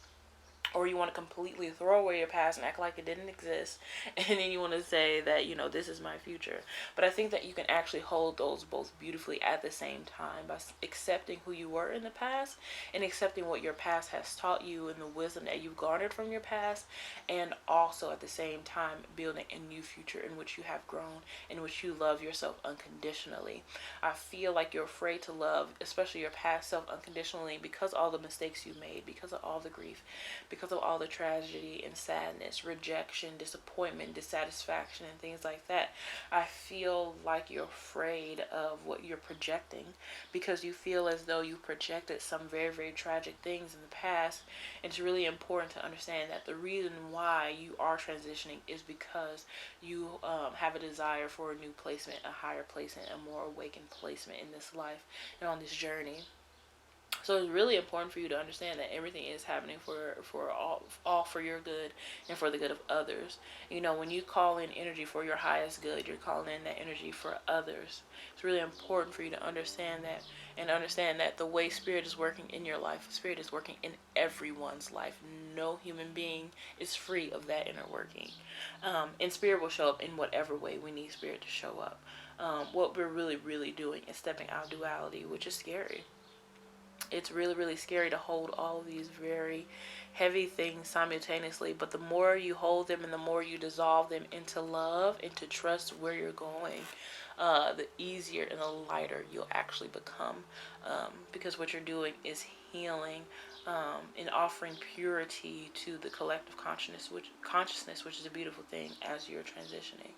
or you want to completely throw away your past and act like it didn't exist, and then you want to say that this is my future. But I think that you can actually hold those both beautifully at the same time, by accepting who you were in the past and accepting what your past has taught you and the wisdom that you've garnered from your past, and also at the same time building a new future in which you have grown, in which you love yourself unconditionally. I feel like you're afraid to love, especially your past self, unconditionally, because of all the mistakes you made, because of all the grief, because of all the tragedy and sadness, rejection, disappointment, dissatisfaction, and things like that. I feel like you're afraid of what you're projecting, because you feel as though you projected some very, very tragic things in the past. It's really important to understand that the reason why you are transitioning is because you have a desire for a new placement, a higher placement, a more awakened placement in this life and on this journey. So it's really important for you to understand that everything is happening for all for your good and for the good of others. When you call in energy for your highest good, you're calling in that energy for others. It's really important for you to understand that, and understand that the way Spirit is working in your life, Spirit is working in everyone's life. No human being is free of that inner working. And Spirit will show up in whatever way we need Spirit to show up. What we're really, really doing is stepping out of duality, which is scary. It's really, really scary to hold all of these very heavy things simultaneously. But the more you hold them and the more you dissolve them into love, into trust where you're going, the easier and the lighter you'll actually become. Because what you're doing is healing and offering purity to the collective consciousness, which is a beautiful thing as you're transitioning.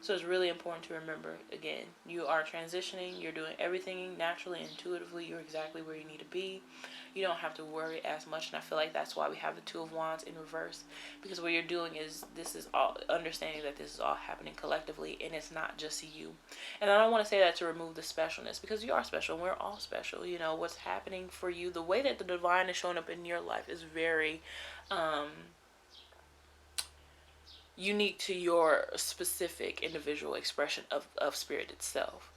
So it's really important to remember, again, you are transitioning, you're doing everything naturally, intuitively, you're exactly where you need to be. You don't have to worry as much, and I feel like that's why we have the Two of Wands in reverse, because what you're doing is, this is all understanding that this is all happening collectively, and it's not just you. And I don't want to say that to remove the specialness, because you are special, and we're all special. What's happening for you, the way that the divine is showing up in your life is very unique to your specific individual expression of Spirit itself.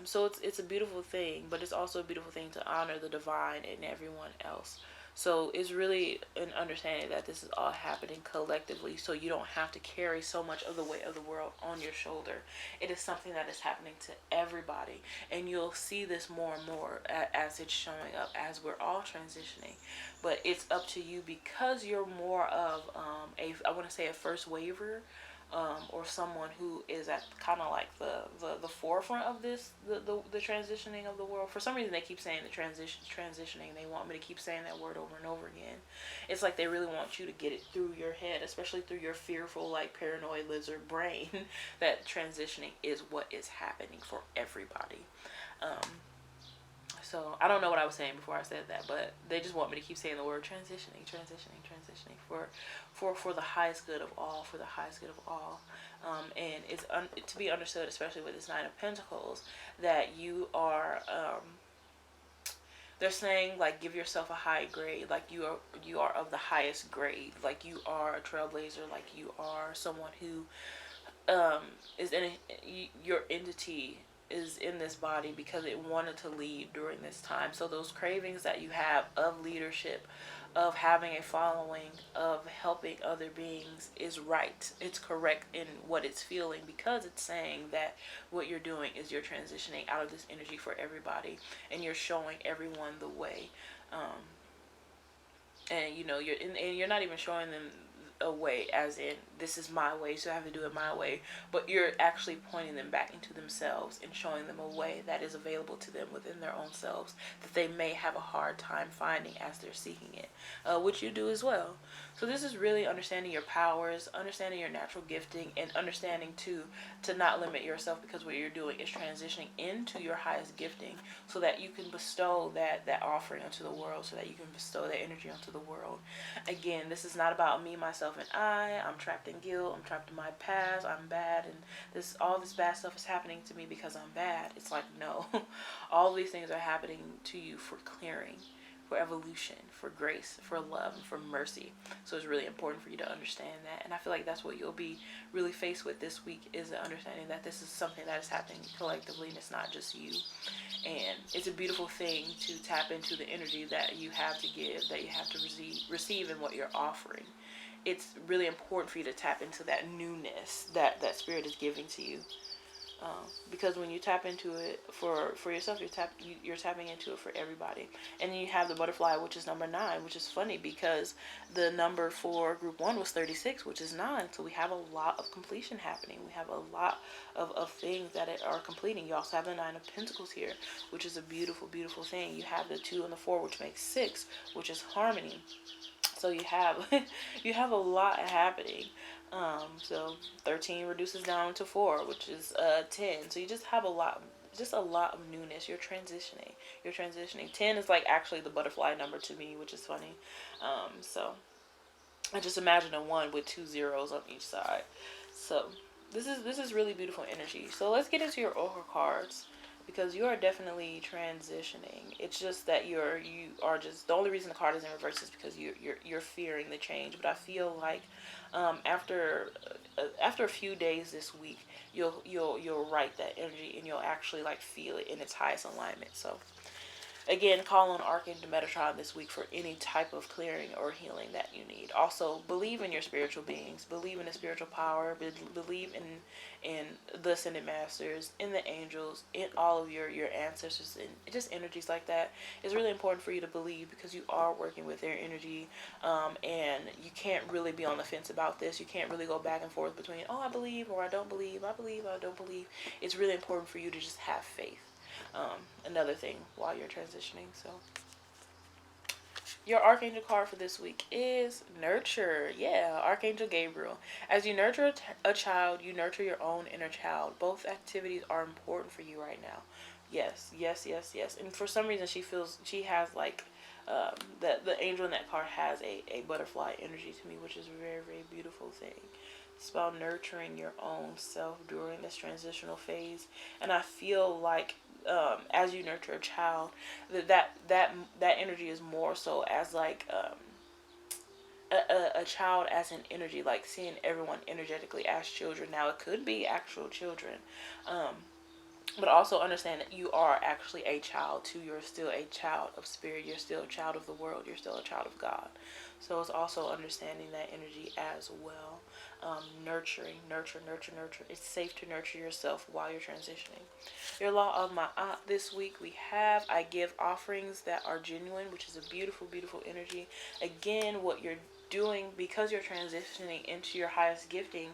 So it's a beautiful thing, but it's also a beautiful thing to honor the divine in everyone else. So it's really an understanding that this is all happening collectively, so you don't have to carry so much of the weight of the world on your shoulder. It is something that is happening to everybody, and you'll see this more and more as it's showing up, as we're all transitioning. But it's up to you, because you're more of I want to say a first waver, or someone who is at kind of like the forefront of this, the transitioning of the world. For some reason they keep saying the transitioning. They want me to keep saying that word over and over again. It's like they really want you to get it through your head, especially through your fearful, like, paranoid lizard brain, that transitioning is what is happening for everybody. So I don't know what I was saying before I said that, but they just want me to keep saying the word transitioning for the highest good of all, for the highest good of all. And it's to be understood, especially with this Nine of Pentacles, that you are. They're saying like give yourself a high grade, like you are of the highest grade, like you are a trailblazer, like you are someone who is in your entity is in this body because it wanted to lead during this time. So those cravings that you have of leadership, of having a following, of helping other beings is right. It's correct in what it's feeling, because it's saying that what you're doing is you're transitioning out of this energy for everybody, and you're showing everyone the way. And you're not even showing them a way as in this is my way, so I have to do it my way, but you're actually pointing them back into themselves and showing them a way that is available to them within their own selves that they may have a hard time finding as they're seeking it, which you do as well. So this is really understanding your powers, understanding your natural gifting, and understanding to not limit yourself, because what you're doing is transitioning into your highest gifting so that you can bestow that offering onto the world, so that you can bestow that energy onto the world. Again, this is not about me, myself, and I'm trapped in guilt, I'm trapped in my past, I'm bad, and all this bad stuff is happening to me because I'm bad. It's like, no. All these things are happening to you for clearing, for evolution, for grace, for love, and for mercy. So it's really important for you to understand that. And I feel like that's what you'll be really faced with this week, is the understanding that this is something that is happening collectively and it's not just you. And it's a beautiful thing to tap into the energy that you have to give, that you have to receive in what you're offering. It's really important for you to tap into that newness that spirit is giving to you. Because when you tap into it for yourself, you're tapping into it for everybody. And then you have the butterfly, which is number 9, which is funny because the number for group 1 was 36, which is 9. So we have a lot of completion happening. We have a lot of things that are completing. You also have the 9 of Pentacles here, which is a beautiful, beautiful thing. You have the 2 and the 4, which makes 6, which is harmony. So you have you have a lot happening. So 13 reduces down to 4, which is 10. So you just have a lot of newness. You're transitioning. 10 is like actually the butterfly number to me, which is funny. So I just imagine a 1 with 2 zeros on each side. So this is really beautiful energy. So let's get into your oracle cards, because you are definitely transitioning. It's just that you are just, the only reason the card is in reverse is because you're fearing the change. But I feel like after a few days this week, you'll write that energy and you'll actually like feel it in its highest alignment. So again, call on Archangel Metatron this week for any type of clearing or healing that you need. Also, believe in your spiritual beings. Believe in the spiritual power. Believe in the Ascended Masters, in the angels, in all of your ancestors, and just energies like that. It's really important for you to believe, because you are working with their energy, and you can't really be on the fence about this. You can't really go back and forth between, oh, I believe, or I don't believe, I believe, I don't believe. It's really important for you to just have faith. Another thing while you're transitioning. So your Archangel card for this week is Nurture. Yeah, Archangel Gabriel. As you nurture a child, you nurture your own inner child. Both activities are important for you right now. Yes. And for some reason she has like the angel in that card has a butterfly energy to me, which is a very, very beautiful thing. It's about nurturing your own self during this transitional phase. And I feel like as you nurture a child, that energy is more so as like a child as an energy, like seeing everyone energetically as children. Now it could be actual children, but also understand that you are actually a child too. You're still a child of spirit. You're still a child of the world. You're still a child of God. So it's also understanding that energy as well. Nurturing, nurture. It's safe to nurture yourself while you're transitioning. Your law of Ma'at this week, we have, I give offerings that are genuine, which is a beautiful, beautiful energy. Again, what you're doing, because you're transitioning into your highest gifting,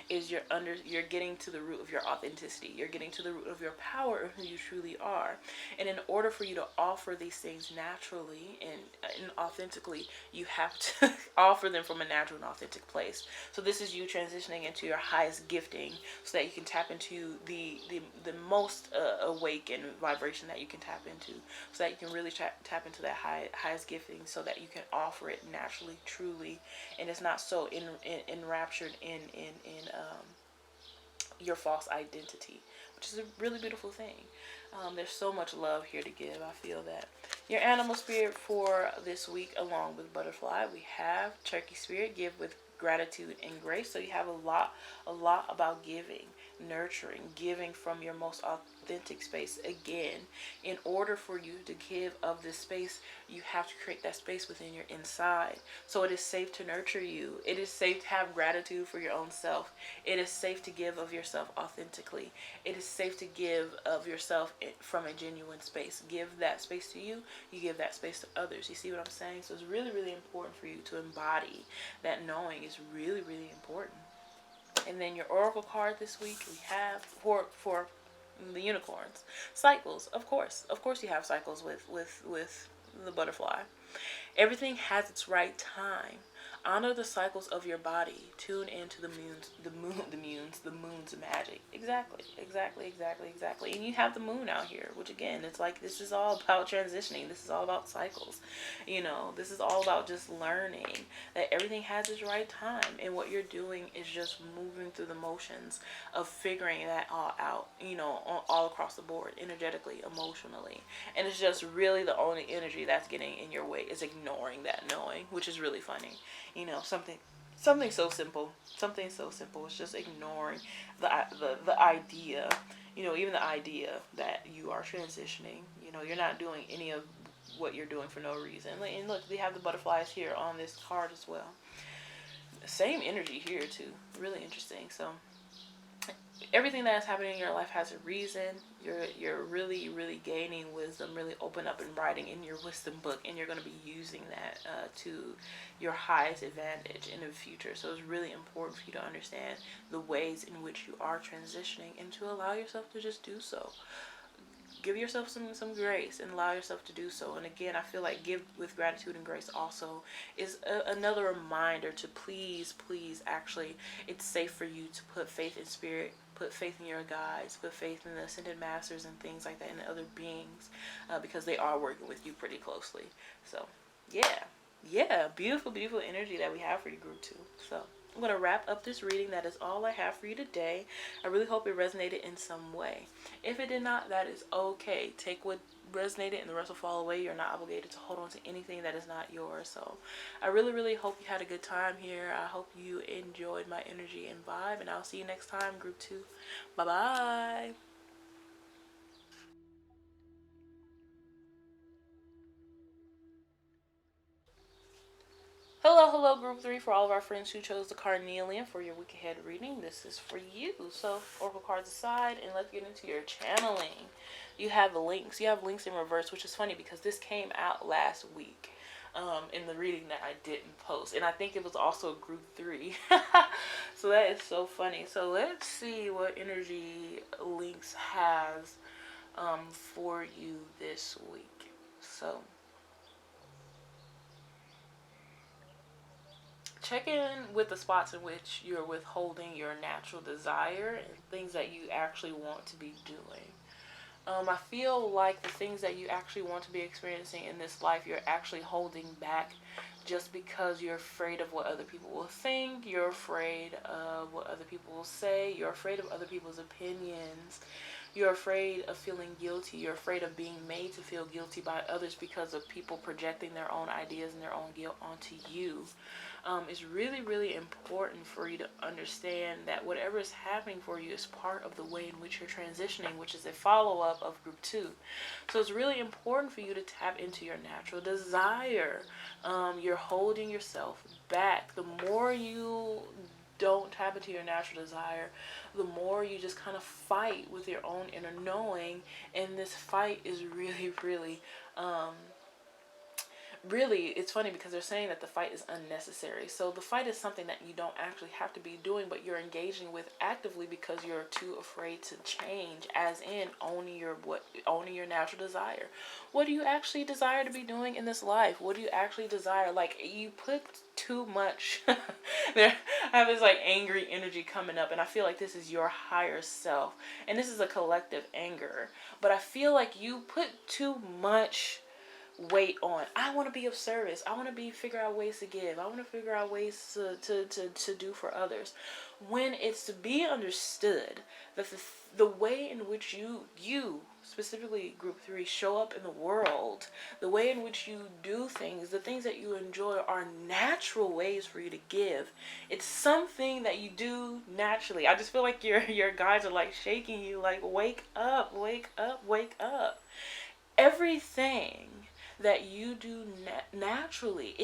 is you're getting to the root of your authenticity. You're getting to the root of your power of who you truly are. And in order for you to offer these things naturally and authentically, you have to offer them from a natural and authentic place. So this is you transitioning into your highest gifting, so that you can tap into the most awakened vibration that you can tap into, so that you can really tap into that highest gifting, so that you can offer it naturally, truly, and it's not so enraptured in your false identity, which is a really beautiful thing. There's so much love here to give. I feel that. Your animal spirit for this week, along with butterfly, we have turkey spirit, give with gratitude and grace. So you have a lot about giving, nurturing, giving from your most authentic space. Again, in order for you to give of this space, you have to create that space within your inside. So it is safe to nurture you. It is safe to have gratitude for your own self. It is safe to give of yourself authentically. It is safe to give of yourself from a genuine space. Give that space to you. You give that space to others. You see what I'm saying? So it's really, really important for you to embody that knowing. Is really, really important. And then your oracle card this week, we have for the unicorns, cycles. Of course you have cycles with the butterfly. Everything has its right time. Honor the cycles of your body. Tune into the moon's magic. Exactly. And you have the moon out here, which again, it's like, this is all about transitioning. This is all about cycles. This is all about just learning that everything has its right time. And what you're doing is just moving through the motions of figuring that all out, all across the board, energetically, emotionally. And it's just really the only energy that's getting in your way is ignoring that knowing, which is really funny. Something so simple. Something so simple. It's just ignoring the idea, even the idea that you are transitioning. You're not doing any of what you're doing for no reason. And look, they have the butterflies here on this card as well. Same energy here too. Really interesting. So everything that is happening in your life has a reason. You're really, really gaining wisdom, really open up and writing in your wisdom book, and you're going to be using that to your highest advantage in the future. So it's really important for you to understand the ways in which you are transitioning, and to allow yourself to just do so. Give yourself some grace and allow yourself to do so. And again, I feel like give with gratitude and grace also is another reminder to please, actually, it's safe for you to put faith in spirit, put faith in your guides, put faith in the ascended masters and things like that, and other beings, because they are working with you pretty closely. So yeah, beautiful energy that we have for you, group 2. So I'm going to wrap up this reading. That is all I have for you today. I really hope it resonated in some way. If it did not, that is okay. Take what resonated and the rest will fall away. You're not obligated to hold on to anything that is not yours. So I really hope you had a good time here. I hope you enjoyed my energy and vibe, and I'll see you next time, group 2. Bye. Hello, group 3. For all of our friends who chose the carnelian for your week ahead reading, this is for you. So, oracle cards aside, and let's get into your channeling. You have links. You have links in reverse, which is funny because this came out last week in the reading that I didn't post. And I think it was also group 3. So that is so funny. So let's see what energy links has for you this week. So check in with the spots in which you're withholding your natural desire and things that you actually want to be doing. I feel like the things that you actually want to be experiencing in this life, you're actually holding back just because you're afraid of what other people will think. You're afraid of what other people will say. You're afraid of other people's opinions. You're afraid of feeling guilty. You're afraid of being made to feel guilty by others because of people projecting their own ideas and their own guilt onto you. It's really important for you to understand that whatever is happening for you is part of the way in which you're transitioning, which is a follow-up of group 2. So it's really important for you to tap into your natural desire. You're holding yourself back. The more you don't tap into your natural desire, the more you just kind of fight with your own inner knowing, and this fight is really really, it's funny because they're saying that the fight is unnecessary. So the fight is something that you don't actually have to be doing, but you're engaging with actively because you're too afraid to change, as in owning your natural desire. What do you actually desire to be doing in this life? What do you actually desire? Like, you put too much there. I have this like angry energy coming up, and I feel like this is your higher self, and this is a collective anger, but I feel like you put too much weight on, I want to be of service, I want to figure out ways to give, I want to figure out ways to do for others, when it's to be understood that the way in which you specifically group 3 show up in the world, the way in which you do things, the things that you enjoy are natural ways for you to give. It's something that you do naturally. I just feel like your guides are like shaking you, like, wake up, wake up, wake up. Everything that you do naturally,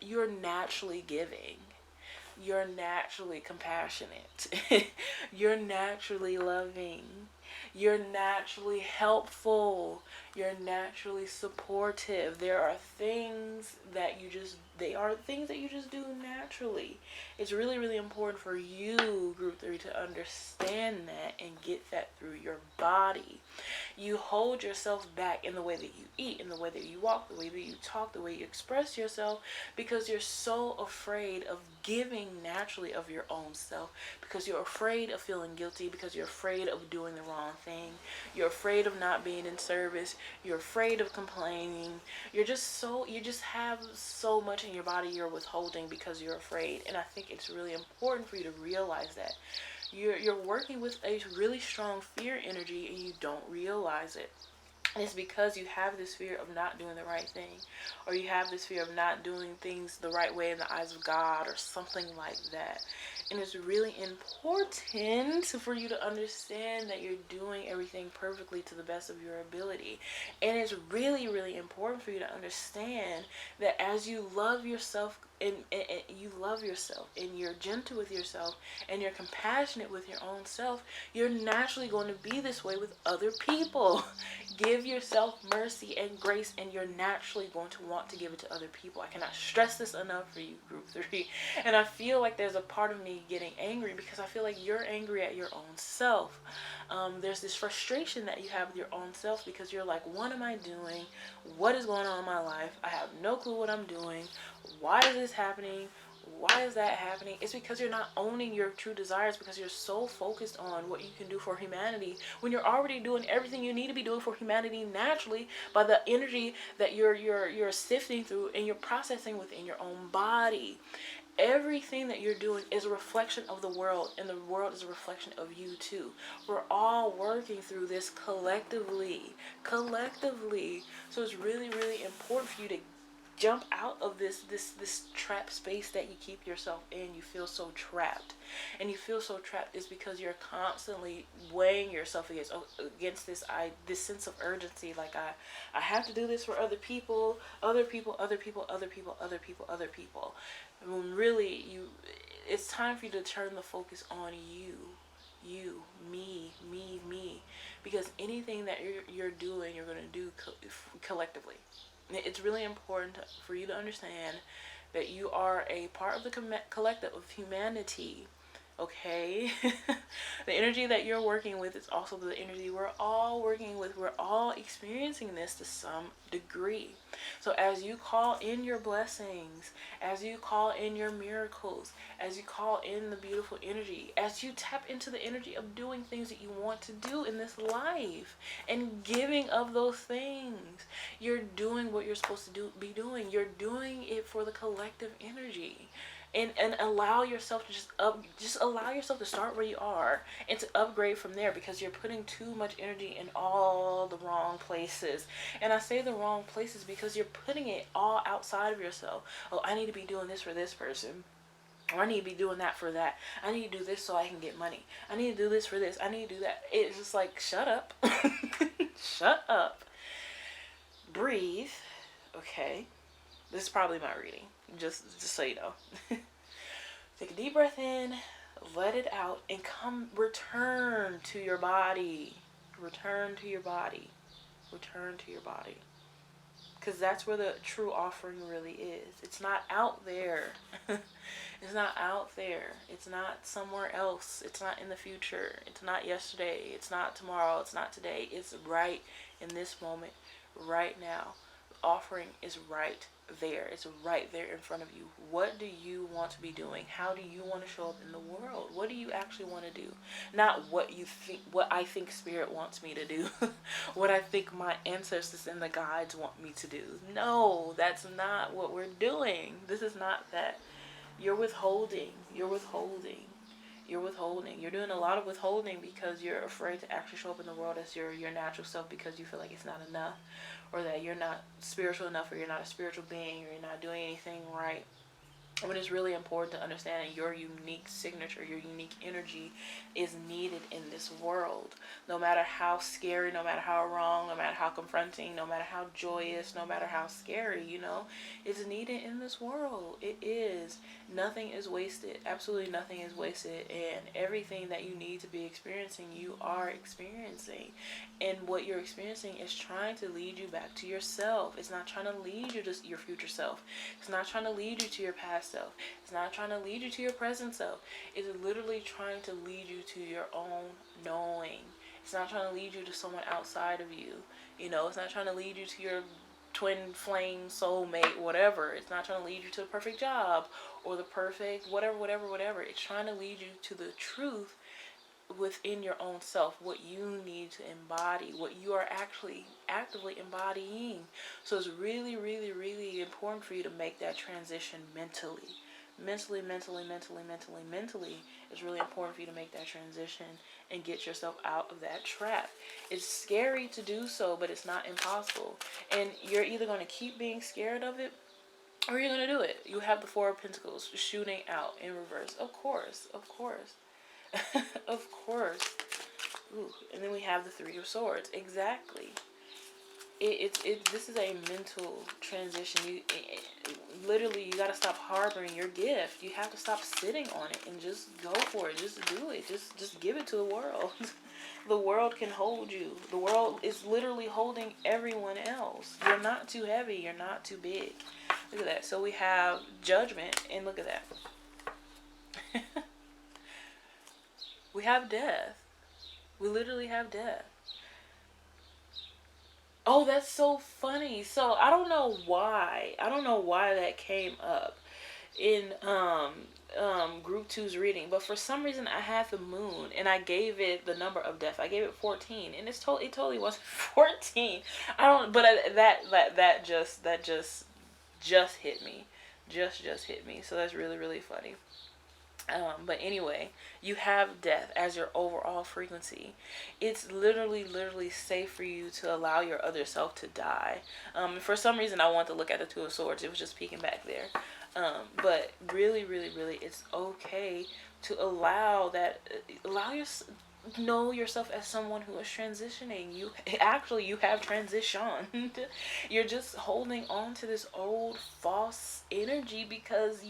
you're naturally giving. You're naturally compassionate. You're naturally loving. You're naturally helpful. You're naturally supportive. There are things that you just do naturally. It's really, really important for you, group 3, to understand that and get that through your body. You hold yourself back in the way that you eat, in the way that you walk, the way that you talk, the way you express yourself, because you're so afraid of giving naturally of your own self, because you're afraid of feeling guilty, because you're afraid of doing the wrong thing, you're afraid of not being in service, you're afraid of complaining, you just have so much in your body you're withholding because you're afraid. And I think it's really important for you to realize that you're working with a really strong fear energy and you don't realize it. And it's because you have this fear of not doing the right thing, or you have this fear of not doing things the right way in the eyes of God, or something like that. And it's really important for you to understand that you're doing everything perfectly to the best of your ability. And it's really, really important for you to understand that as you love yourself, and you love yourself, and you're gentle with yourself, and you're compassionate with your own self, you're naturally going to be this way with other people. Give yourself mercy and grace, and you're naturally going to want to give it to other people. I cannot stress this enough for you, group 3. And I feel like there's a part of me getting angry because I feel like you're angry at your own self. There's this frustration that you have with your own self because you're like, what am I doing? What is going on in my life? I have no clue what I'm doing. Why is this happening? Why is that happening? It's because you're not owning your true desires, because you're so focused on what you can do for humanity when you're already doing everything you need to be doing for humanity naturally by the energy that you're sifting through and you're processing within your own body. Everything that you're doing is a reflection of the world, and the world is a reflection of you too. We're all working through this collectively. So it's really, really important for you to jump out of this trap space that you keep yourself in. You feel so trapped, and you feel so trapped is because you're constantly weighing yourself against this sense of urgency. Like, I have to do this for other people. When really it's time for you to turn the focus on you, me, because anything that you're doing, you're going to do collectively. It's really important for you to understand that you are a part of the collective of humanity. Okay? The energy that you're working with is also the energy we're all working with. We're all experiencing this to some degree. So as you call in your blessings, as you call in your miracles, as you call in the beautiful energy, as you tap into the energy of doing things that you want to do in this life and giving of those things, you're doing what you're supposed to be doing. You're doing it for the collective energy. And allow yourself to just allow yourself to start where you are and to upgrade from there, because you're putting too much energy in all the wrong places. And I say the wrong places because you're putting it all outside of yourself. Oh, I need to be doing this for this person, or I need to be doing that for that. I need to do this so I can get money. I need to do this for this. I need to do that. It's just like, shut up. Shut up. Breathe. Okay. This is probably my reading. Just so you know. Take a deep breath in, let it out, and return to your body. Return to your body. Return to your body. because that's where the true offering really is. It's not out there. It's not out there. It's not somewhere else. It's not in the future. It's not yesterday. It's not tomorrow. It's not today. It's right in this moment, right now. The offering is right there. It's right there in front of you. What do you want to be doing? How do you want to show up in the world? What do you actually want to do? Not what you think, what I think spirit wants me to do. What I think my ancestors and the guides want me to do. No, that's not what we're doing. This is not that. You're withholding. You're withholding. You're withholding. You're doing a lot of withholding because you're afraid to actually show up in the world as your natural self, because you feel like it's not enough, or that you're not spiritual enough, or you're not a spiritual being, or you're not doing anything right. When it's really important to understand that your unique signature, your unique energy is needed in this world. No matter how scary, no matter how wrong, no matter how confronting, no matter how joyous, no matter how scary, it's needed in this world. It is. Nothing is wasted. Absolutely nothing is wasted. And everything that you need to be experiencing, you are experiencing. And what you're experiencing is trying to lead you back to yourself. It's not trying to lead you to your future self. It's not trying to lead you to your past self. It's not trying to lead you to your present self. It's literally trying to lead you to your own knowing. It's not trying to lead you to someone outside of you. It's not trying to lead you to your twin flame soulmate, whatever. It's not trying to lead you to the perfect job or the perfect whatever. It's trying to lead you to the truth within your own self, what you need to embody, what you are actually actively embodying. So it's really, really, really important for you to make that transition mentally. It's really important for you to make that transition and get yourself out of that trap. It's scary to do so, but it's not impossible. And you're either going to keep being scared of it, or you're going to do it. You have the Four of Pentacles shooting out in reverse. Of course. Of course. Ooh, and then we have the Three of Swords. Exactly. This is a mental transition. Literally, you got to stop harboring your gift. You have to stop sitting on it and just go for it. Just do it. Just give it to the world. The world can hold you. The world is literally holding everyone else. You're not too heavy. You're not too big. Look at that. So we have Judgment, and look at that. We have death. We literally have death. Oh, that's so funny. So I don't know why. That came up in group 2's reading, but for some reason I had the moon and I gave it the number of death. I gave it 14, and it totally wasn't 14. That just hit me. Just hit me. So that's really, really funny. But anyway, you have death as your overall frequency. It's literally safe for you to allow your other self to die. For some reason, I want to look at the Two of Swords. It was just peeking back there. But really, it's okay to allow know yourself as someone who is transitioning. You have transitioned. You're just holding on to this old false energy because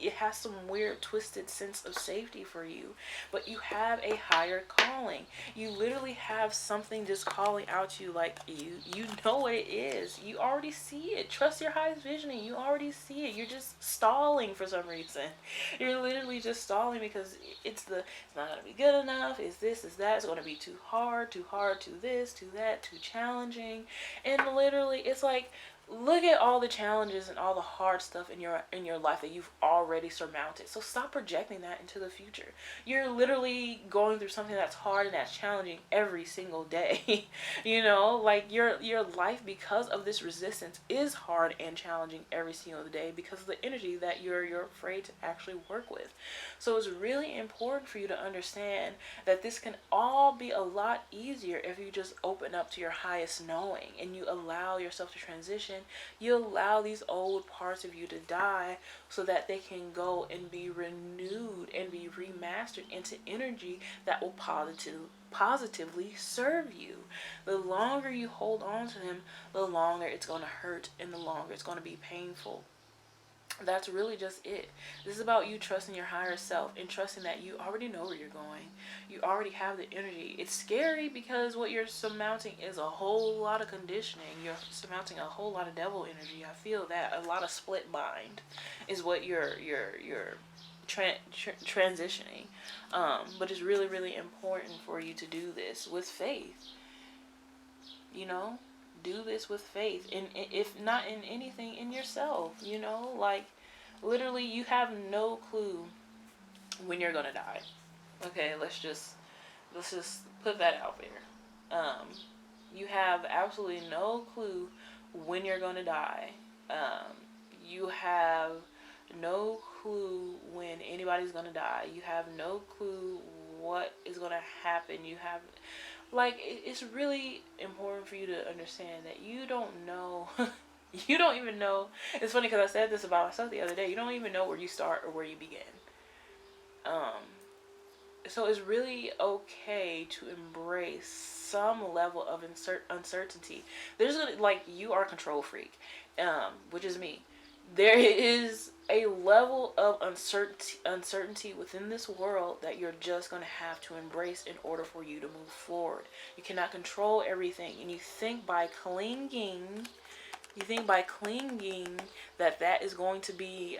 it has some weird twisted sense of safety for you, but you have a higher calling. You literally have something just calling out to you, like you know what it is. You already see it. Trust your highest visioning. You already see it. You're just stalling for some reason. You're literally just stalling because it's not gonna be good enough. Is this, is that? It's gonna be too hard, too this, too that, too challenging. And literally it's like, look at all the challenges and all the hard stuff in your life that you've already surmounted. So stop projecting that into the future. You're literally going through something that's hard and that's challenging every single day. Like your life, because of this resistance, is hard and challenging every single day because of the energy that you're afraid to actually work with. So it's really important for you to understand that this can all be a lot easier if you just open up to your highest knowing and you allow yourself to transition. You allow these old parts of you to die so that they can go and be renewed and be remastered into energy that will positively serve you. The longer you hold on to them, the longer it's going to hurt and the longer it's going to be painful. That's really just it. This is about you trusting your higher self and trusting that you already know where you're going. You already have the energy. It's scary because what you're surmounting is a whole lot of conditioning. You're surmounting a whole lot of devil energy. I feel that a lot of split mind is what you're transitioning. But it's really, really important for you to do this with faith. You know, do this with faith, and if not in anything, in yourself. You know, like literally, you have no clue when you're gonna die. Okay, let's just put that out there. You have absolutely no clue when you're gonna die. You have no clue when anybody's gonna die. You have no clue what is gonna happen. You have like it's really important for you to understand that you don't know. You don't even know. It's funny because I said this about myself the other day. You don't even know where you start or where you begin. um so it's really okay to embrace some level of uncertainty. There's a, like, you are a control freak, which is me. There is a level of uncertainty within this world that you're just going to have to embrace in order for you to move forward. You cannot control everything, and you think by clinging that that is going to be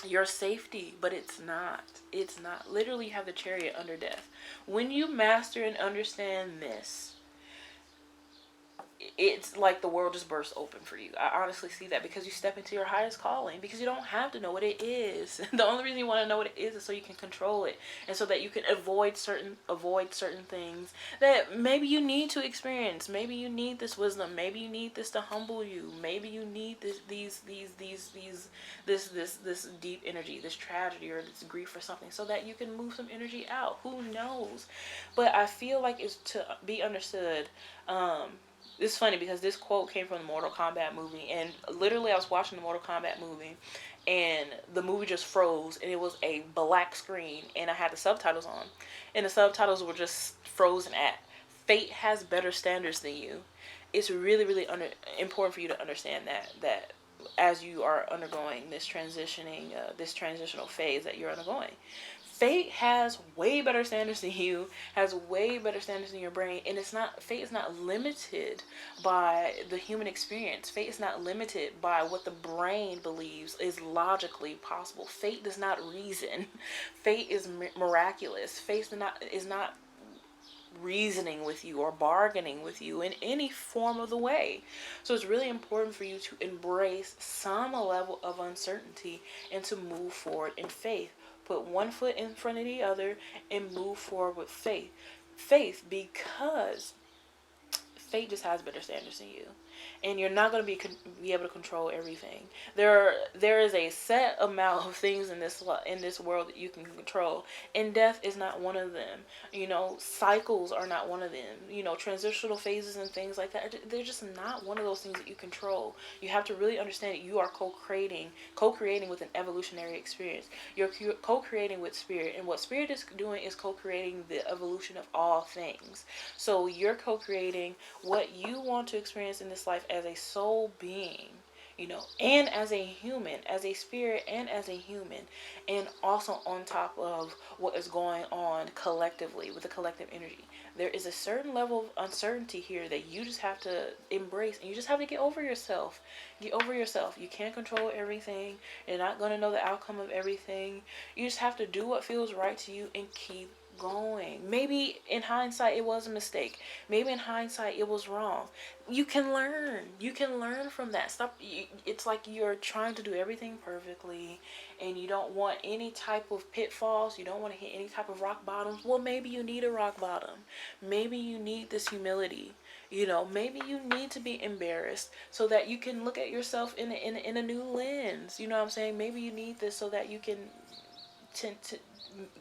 your safety, but it's not. It's not. Literally, you have the chariot under death. When you master and understand this, it's like the world just bursts open for you. I honestly see that because you step into your highest calling, because you don't have to know what it is. The only reason you want to know what it is so you can control it, and so that you can avoid certain things that maybe you need to experience. Maybe you need this wisdom. Maybe you need this to humble you. Maybe you need this deep energy, this tragedy or this grief or something, so that you can move some energy out. Who knows? But I feel like it's to be understood. It's funny because this quote came from the Mortal Kombat movie, and literally I was watching the Mortal Kombat movie, and the movie just froze, and it was a black screen, and I had the subtitles on, and the subtitles were just frozen at "Fate has better standards than you." It's really, really important for you to understand that as you are undergoing this this transitional phase that you're undergoing. Fate has way better standards than you, has way better standards than your brain, and fate is not limited by the human experience. Fate is not limited by what the brain believes is logically possible. Fate does not reason. Fate is miraculous. Fate is not reasoning with you or bargaining with you in any form of the way. So it's really important for you to embrace some level of uncertainty and to move forward in faith. Put one foot in front of the other and move forward with faith. Faith, because fate just has better standards than you, and you're not going to be able to control everything. There is a set amount of things in this world that you can control, and death is not one of them. You know, cycles are not one of them. You know, transitional phases and things like that, they're just not one of those things that you control. You have to really understand that you are co-creating with an evolutionary experience. You're co-creating with spirit, and what spirit is doing is co-creating the evolution of all things. So you're co-creating what you want to experience in this life as a soul being, you know, and as a human, as a spirit, and as a human, and also on top of what is going on collectively with the collective energy. There is a certain level of uncertainty here that you just have to embrace, and you just have to get over yourself. Get over yourself. You can't control everything. You're not going to know the outcome of everything. You just have to do what feels right to you and keep going. Maybe in hindsight it was a mistake. Maybe in hindsight it was wrong. You can learn. You can learn from that. Stop. It's like you're trying to do everything perfectly, and you don't want any type of pitfalls. You don't want to hit any type of rock bottoms. Well, maybe you need a rock bottom. Maybe you need this humility. You know, maybe you need to be embarrassed so that you can look at yourself in a new lens. You know what I'm saying? Maybe you need this so that you can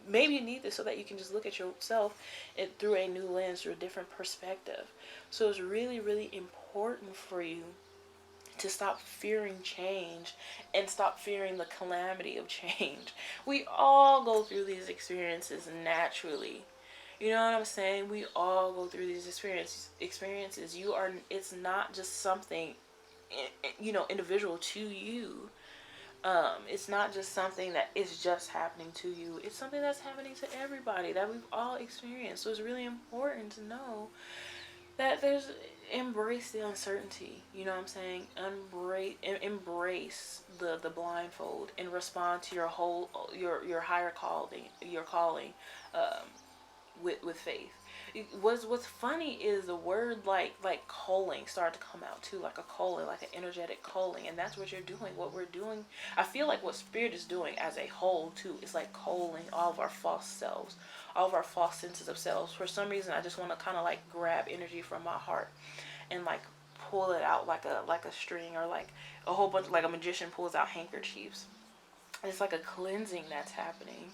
maybe you need this so that you can just look at yourself through a new lens, through a different perspective. So it's really, really important for you to stop fearing change and stop fearing the calamity of change. We all go through these experiences naturally. You know what I'm saying? We all go through these experiences. It's not just something, you know, individual to you. It's not just something that is just happening to you. It's something that's happening to everybody, that we've all experienced. So it's really important to know that there's, embrace the uncertainty. You know what I'm saying? Embrace the blindfold and respond to your higher calling, um, with faith. What's funny is the word like calling started to come out too, like a calling, like an energetic calling, and that's what you're doing. What we're doing, I feel like what spirit is doing as a whole too, is like calling all of our false selves, all of our false senses of selves. For some reason, I just want to kind of like grab energy from my heart and like pull it out like a string, or like a whole bunch, like a magician pulls out handkerchiefs. It's like a cleansing that's happening,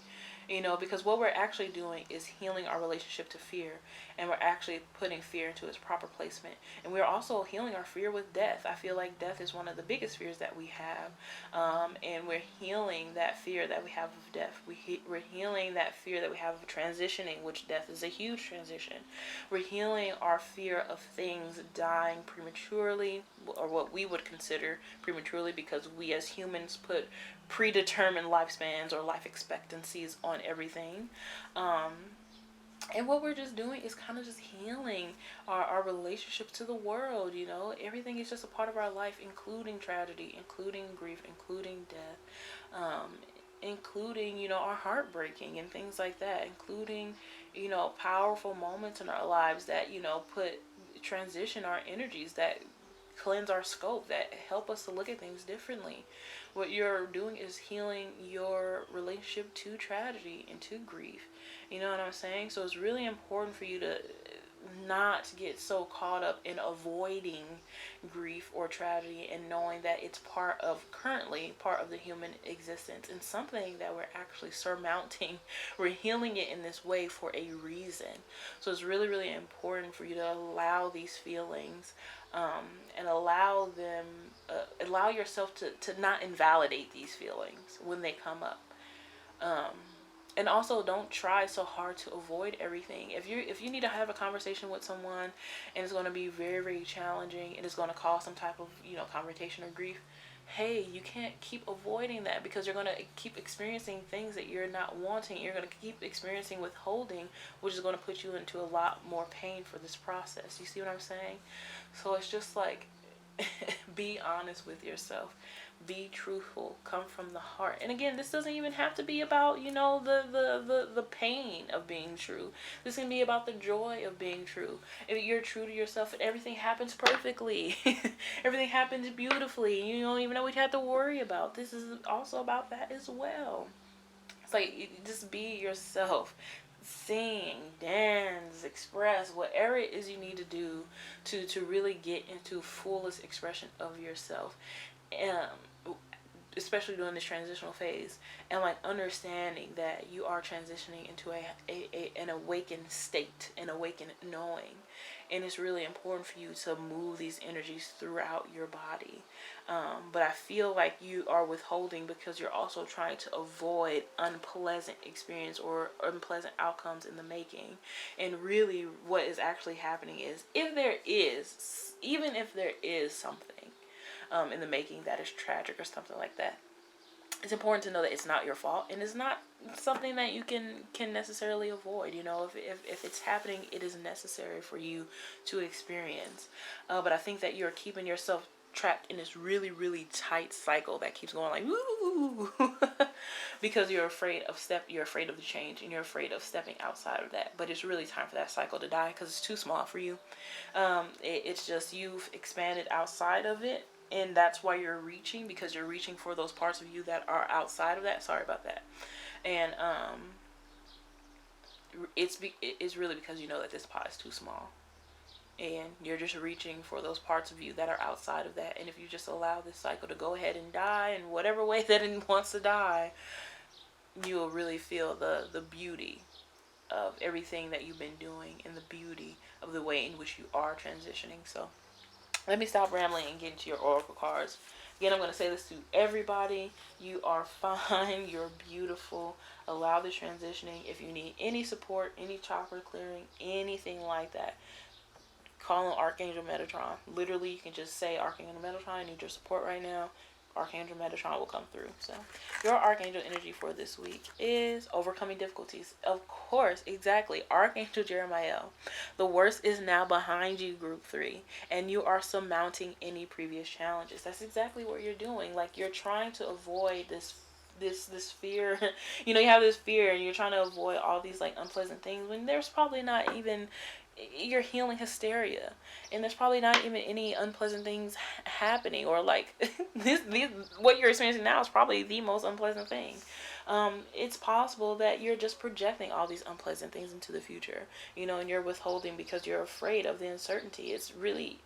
because what we're actually doing is healing our relationship to fear, and we're actually putting fear into its proper placement. And we're also healing our fear with death. I feel like death is one of the biggest fears that we have, and we're healing that fear that we have of death. We're healing that fear that we have of transitioning, which death is a huge transition. We're healing our fear of things dying prematurely, or what we would consider prematurely, because we as humans put predetermined lifespans or life expectancies on everything. And what we're just doing is kind of just healing our relationship to the world. Everything is just a part of our life, including tragedy, including grief, including death, including our heartbreaking and things like that, including powerful moments in our lives that put transition our energies, that cleanse our scope, that help us to look at things differently. What you're doing is healing your relationship to tragedy and to grief. You know what I'm saying? So it's really important for you to not get so caught up in avoiding grief or tragedy, and knowing that it's currently part of the human existence, and something that we're actually surmounting. We're healing it in this way for a reason. So it's really, really important for you to allow these feelings, and allow yourself to not invalidate these feelings when they come up. And also, don't try so hard to avoid everything. If you need to have a conversation with someone, and it's going to be very, very challenging, and it's going to cause some type of confrontation or grief, hey, you can't keep avoiding that, because you're going to keep experiencing things that you're not wanting. You're going to keep experiencing withholding, which is going to put you into a lot more pain for this process. You see what I'm saying? So it's just like, be honest with yourself. Be truthful. Come from the heart. And again, this doesn't even have to be about, the pain of being true. This can be about the joy of being true. If you're true to yourself, and everything happens perfectly. Everything happens beautifully. You don't even know what you have to worry about. This is also about that as well. It's like, just be yourself. Sing, dance, express, whatever it is you need to do to really get into fullest expression of yourself. Especially during this transitional phase, and like understanding that you are transitioning into an awakened state, an awakened knowing. And it's really important for you to move these energies throughout your body. But I feel like you are withholding because you're also trying to avoid unpleasant experience or unpleasant outcomes in the making. And really what is actually happening is, even if there is something in the making that is tragic or something like that, it's important to know that it's not your fault, and it's not something that you can necessarily avoid. If it's happening, it is necessary for you to experience. But I think that you're keeping yourself trapped in this really, really tight cycle that keeps going like woo, because you're afraid of the change, and you're afraid of stepping outside of that. But it's really time for that cycle to die, because it's too small for you. It's just you've expanded outside of it. And that's why you're reaching, because you're reaching for those parts of you that are outside of that. Sorry about that. And it's really because you know that this pot is too small, and you're just reaching for those parts of you that are outside of that. And if you just allow this cycle to go ahead and die in whatever way that it wants to die, you'll really feel the beauty of everything that you've been doing, and the beauty of the way in which you are transitioning. So let me stop rambling and get into your oracle cards. Again, I'm going to say this to everybody. You are fine. You're beautiful. Allow the transitioning. If you need any support, any chakra clearing, anything like that, call on Archangel Metatron. Literally, you can just say, Archangel Metatron, I need your support right now. Archangel Metatron will come through. So your Archangel energy for this week is overcoming difficulties. Of course, exactly. Archangel Jeremiah. The worst is now behind you, group 3. And you are surmounting any previous challenges. That's exactly what you're doing. Like, you're trying to avoid this fear. You know, you have this fear and you're trying to avoid all these like unpleasant things when there's probably not even, you're healing hysteria, and there's probably not even any unpleasant things happening, or like this what you're experiencing now is probably the most unpleasant thing. It's possible that you're just projecting all these unpleasant things into the future, you know, and you're withholding because you're afraid of the uncertainty. It's really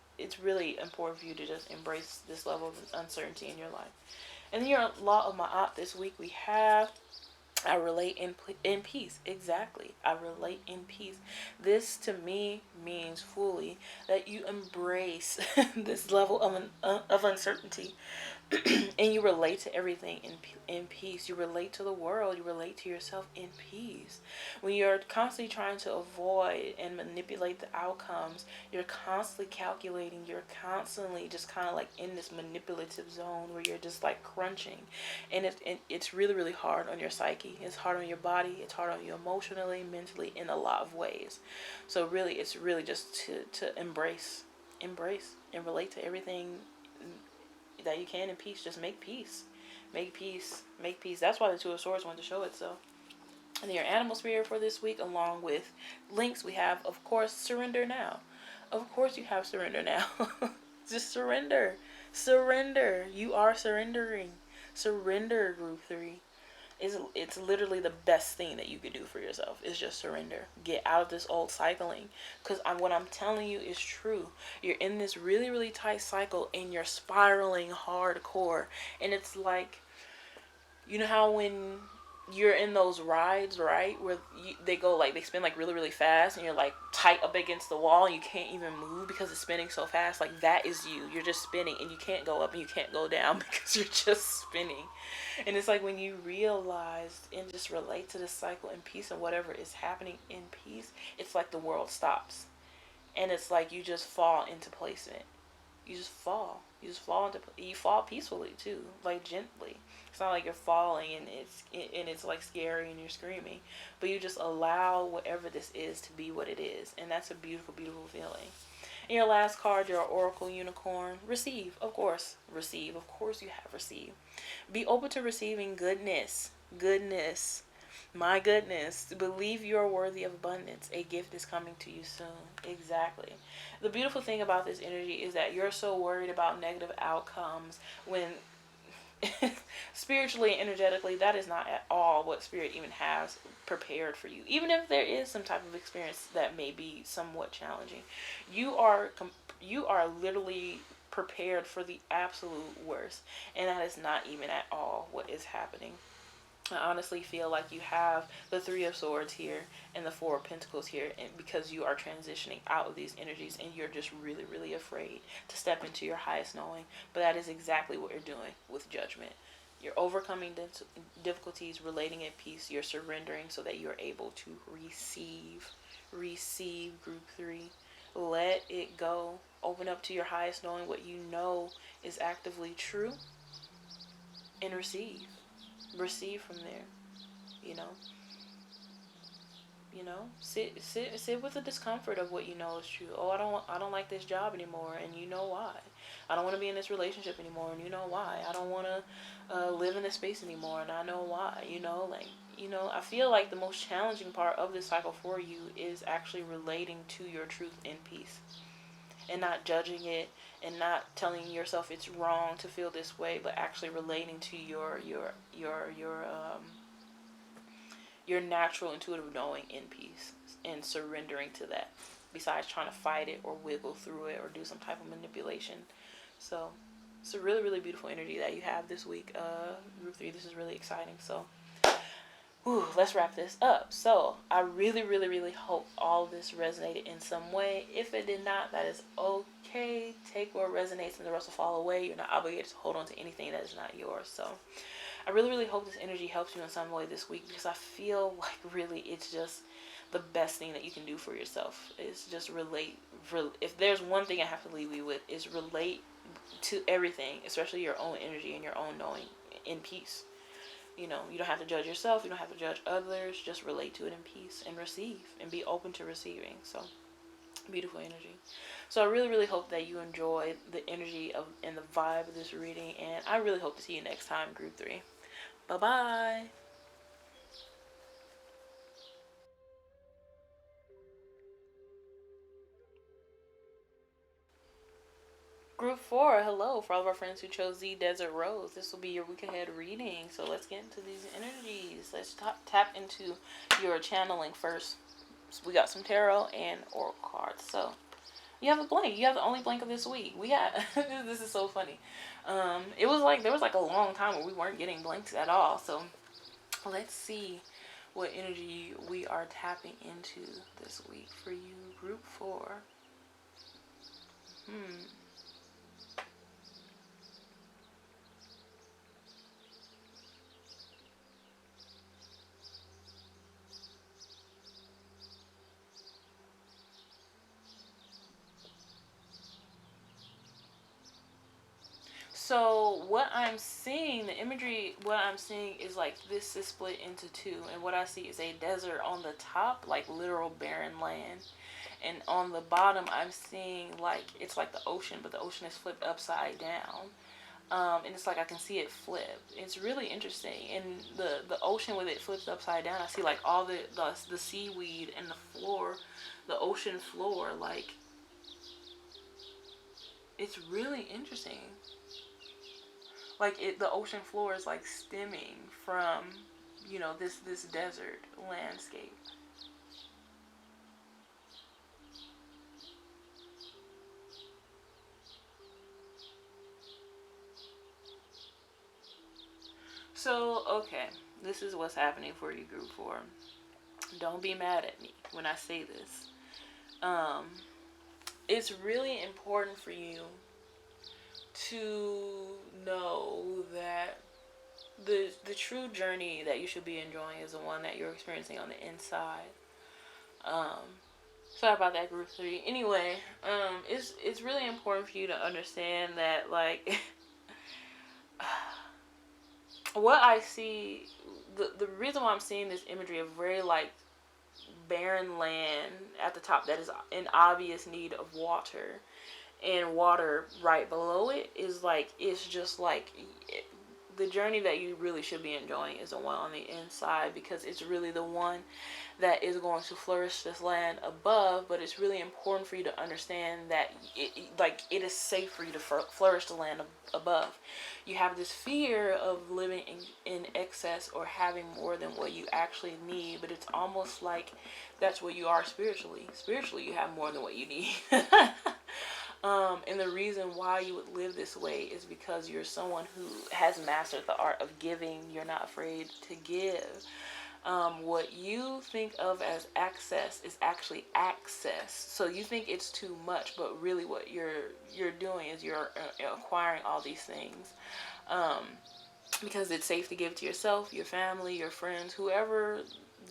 important for you to just embrace this level of uncertainty in your life. And then your law of Ma'at this week, we have I relate in peace. Exactly. I relate in peace. This to me means fully that you embrace this level of uncertainty and you relate to everything in peace. You relate to the world. You relate to yourself in peace. When you're constantly trying to avoid and manipulate the outcomes, you're constantly calculating. You're constantly just kind of like in this manipulative zone where you're just like crunching. And it's really, really hard on your psyche. It's hard on your body. It's hard on you emotionally, mentally, in a lot of ways. So really, it's really just to embrace, and relate to everything that you can in peace. Just make peace. Make peace. Make peace. That's why the Two of Swords wanted to show itself. And then your animal spirit for this week, along with links, we have, of course, surrender now. Of course you have surrender now. Just surrender. Surrender. You are surrendering. Surrender, group 3. It's literally the best thing that you could do for yourself is just surrender. Get out of this old cycling, because what I'm telling you is true. You're in this really, really tight cycle and you're spiraling hardcore, and it's like, you know how when you're in those rides, right, where they go like, they spin like really, really fast, and you're like tight up against the wall and you can't even move because it's spinning so fast. Like, that is you. You're just spinning and you can't go up and you can't go down because you're just spinning. And it's like when you realize and just relate to this cycle in peace, and whatever is happening in peace, it's like the world stops, and it's like you just fall into placement. You just fall. You fall peacefully too, like gently. It's not like you're falling and it's like scary and you're screaming, but you just allow whatever this is to be what it is, and that's a beautiful, beautiful feeling. And your last card, your Oracle Unicorn. Receive, of course. Receive, of course you have received. Be open to receiving goodness. Goodness. My goodness. Believe you are worthy of abundance. A gift is coming to you soon. Exactly. The beautiful thing about this energy is that you're so worried about negative outcomes when spiritually and energetically, that is not at all what Spirit even has prepared for you. Even if there is some type of experience that may be somewhat challenging, you are literally prepared for the absolute worst, and that is not even at all what is happening. I honestly feel like you have the Three of Swords here and the Four of Pentacles here, and because you are transitioning out of these energies and you're just really, really afraid to step into your highest knowing. But that is exactly what you're doing with Judgment. You're overcoming difficulties, relating in peace. You're surrendering so that you're able to receive. Receive, group 3. Let it go. Open up to your highest knowing, what you know is actively true, and receive. Receive from there. You know, sit with the discomfort of what you know is true. Oh, I don't like this job anymore, and you know why. I don't want to be in this relationship anymore, and you know why. I don't want to live in this space anymore, and I know why. I feel like the most challenging part of this cycle for you is actually relating to your truth in peace, and not judging it, and not telling yourself it's wrong to feel this way, but actually relating to your natural intuitive knowing in peace, and surrendering to that, besides trying to fight it or wiggle through it or do some type of manipulation. So it's a really, really beautiful energy that you have this week, group 3. This is really exciting. So let's wrap this up. So I really, really, really hope all this resonated in some way. If it did not, that is okay. Take what resonates and the rest will fall away. You're not obligated to hold on to anything that is not yours. So I really, really hope this energy helps you in some way this week, because I feel like really it's just the best thing that you can do for yourself is just relate. If there's one thing I have to leave you with, is relate to everything, especially your own energy and your own knowing, in peace. You know, you don't have to judge yourself. You don't have to judge others. Just relate to it in peace and receive and be open to receiving. So, beautiful energy. So I really, really hope that you enjoy the energy of and the vibe of this reading. And I really hope to see you next time, Group 3. Bye-bye. Group 4, hello. For all of our friends who chose the Desert Rose, this will be your week ahead reading. So let's get into these energies. Let's tap into your channeling first. So we got some tarot and oracle cards. So you have a blank. You have the only blank of this week. We got, this is so funny. It was like, there was like a long time where we weren't getting blanks at all. So let's see what energy we are tapping into this week for you, Group 4. So what I'm seeing, the imagery, what I'm seeing is like this is split into two. And what I see is a desert on the top, like literal barren land. And on the bottom, I'm seeing like, it's like the ocean, but the ocean is flipped upside down. And it's like I can see it flip. It's really interesting. And the ocean with it flips upside down, I see like all the seaweed and the floor, the ocean floor, like, it's really interesting. Like the ocean floor is like stemming from, you know, this desert landscape. So, okay, this is what's happening for you, Group 4. Don't be mad at me when I say this. It's really important for you to know that the true journey that you should be enjoying is the one that you're experiencing on the inside. Sorry about that, Group 3. Anyway, it's really important for you to understand that, like, what I see, the reason why I'm seeing this imagery of very, like, barren land at the top that is in obvious need of water, and water right below it is like, it's just like, the journey that you really should be enjoying is the one on the inside, because it's really the one that is going to flourish this land above. But it's really important for you to understand that it is safe for you to flourish the land above. You have this fear of living in excess or having more than what you actually need, but it's almost like that's what you are spiritually. Spiritually, you have more than what you need. And the reason why you would live this way is because you're someone who has mastered the art of giving. You're not afraid to give. What you think of as access is actually access. So you think it's too much, but really what you're doing is you're acquiring all these things. Because it's safe to give to yourself, your family, your friends, whoever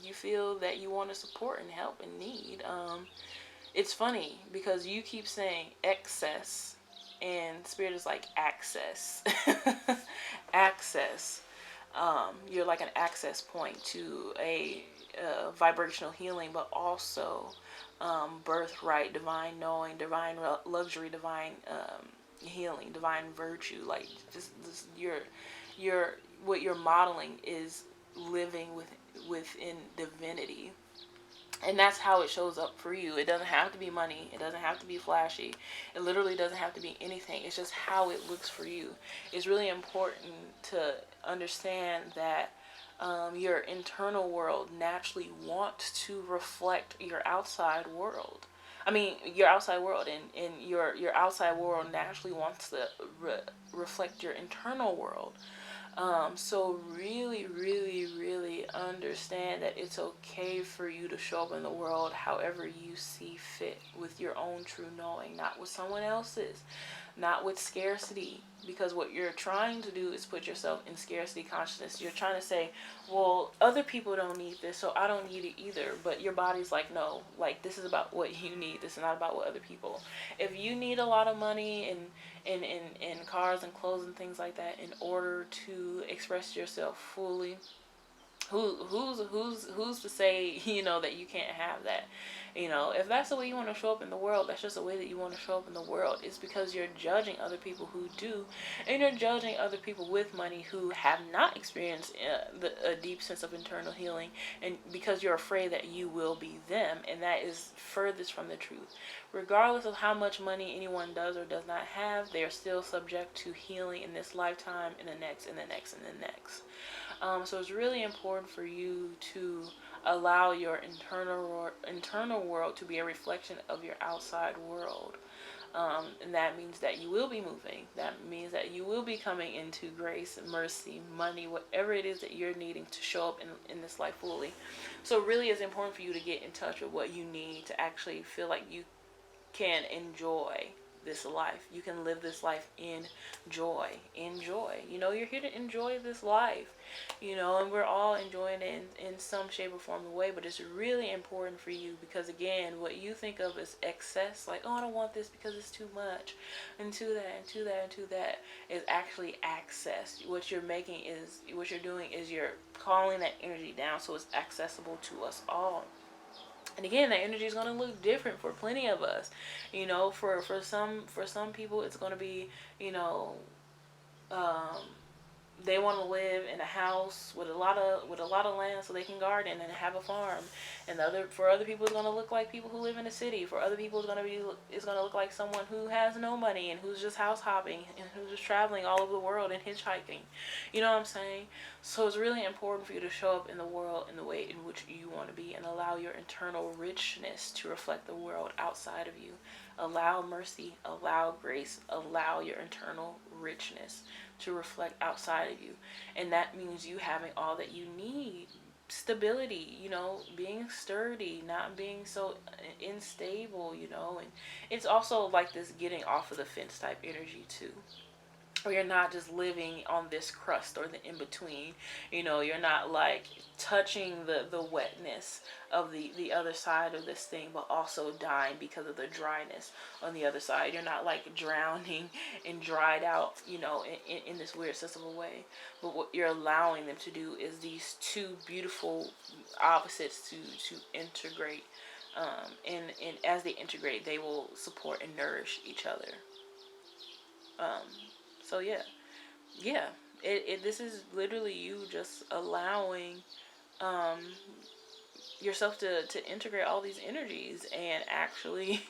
you feel that you want to support and help and need. It's funny because you keep saying excess and Spirit is like access. Access. You're like an access point to a vibrational healing, but also birthright, divine knowing, divine luxury, divine healing, divine virtue. Like just your what you're modeling is living within divinity. And that's how it shows up for you. It doesn't have to be money. It doesn't have to be flashy. It literally doesn't have to be anything. It's just how it looks for you. It's really important to understand that your internal world naturally wants to reflect your outside world. I mean, your outside world, and your outside world naturally wants to reflect your internal world. So really, really, really understand that it's okay for you to show up in the world however you see fit, with your own true knowing, not with someone else's. not with scarcity, because what you're trying to do is put yourself in scarcity consciousness. You're trying to say, well, other people don't need this, so I don't need it either. But your body's like, no, like, this is about what you need. This is not about what other people. If you need a lot of money and cars and clothes and things like that in order to express yourself fully, who's to say, that you can't have that? If that's the way you want to show up in the world, that's just the way that you want to show up in the world. It's because you're judging other people who do, and you're judging other people with money who have not experienced a deep sense of internal healing, and because you're afraid that you will be them, and that is furthest from the truth. Regardless of how much money anyone does or does not have, they are still subject to healing in this lifetime, in the next, in the next, and the next. So it's really important for you to allow your internal world to be a reflection of your outside world. And that means that you will be moving. That means that you will be coming into grace, mercy, money, whatever it is that you're needing to show up in this life fully. So really it's important for you to get in touch with what you need to actually feel like you can enjoy this life. You can live this life in joy. You're here to enjoy this life, and we're all enjoying it in some shape or form or way, but it's really important for you because, again, what you think of as excess, like, oh, I don't want this because it's too much, and to that, is actually access. What you're doing is you're calling that energy down so it's accessible to us all. And again, that energy is going to look different for plenty of us. For some people, it's going to be, they want to live in a house with a lot of land so they can garden and have a farm. And for other people, it's going to look like people who live in a city. For other people, it's going to look like someone who has no money and who's just house hopping and who's just traveling all over the world and hitchhiking. You know what I'm saying? So it's really important for you to show up in the world in the way in which you want to be and allow your internal richness to reflect the world outside of you. Allow mercy, allow grace, allow your internal richness to reflect outside of you. And that means you having all that you need. Stability, being sturdy, not being so unstable, and it's also like this getting off of the fence type energy too. Or you're not just living on this crust or the in-between. You're not like touching the wetness of the other side of this thing, but also dying because of the dryness on the other side. You're not like drowning and dried out, in this weird system of way. But what you're allowing them to do is these two beautiful opposites to integrate. And as they integrate, they will support and nourish each other. So yeah. This is literally you just allowing yourself to integrate all these energies and actually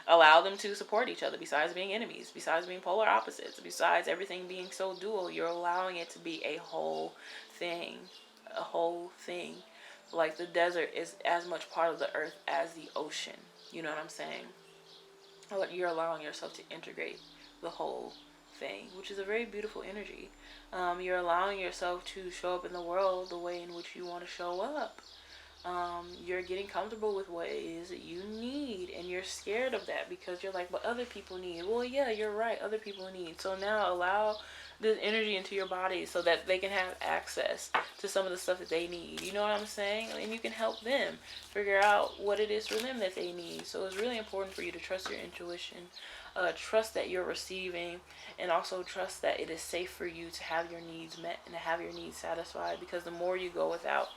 allow them to support each other. Besides being enemies, besides being polar opposites, besides everything being so dual, you're allowing it to be a whole thing. Like the desert is as much part of the earth as the ocean. You know what I'm saying? Like you're allowing yourself to integrate the whole thing, which is a very beautiful energy. You're allowing yourself to show up in the world the way in which you want to show up. You're getting comfortable with what it is that you need, and you're scared of that because you're like, but other people need. Well, yeah, you're right, other people need. So now allow this energy into your body so that they can have access to some of the stuff that they need. You know what I'm saying? And you can help them figure out what it is for them that they need. So it's really important for you to trust your intuition, trust that you're receiving, and also trust that it is safe for you to have your needs met and to have your needs satisfied, because the more you go without,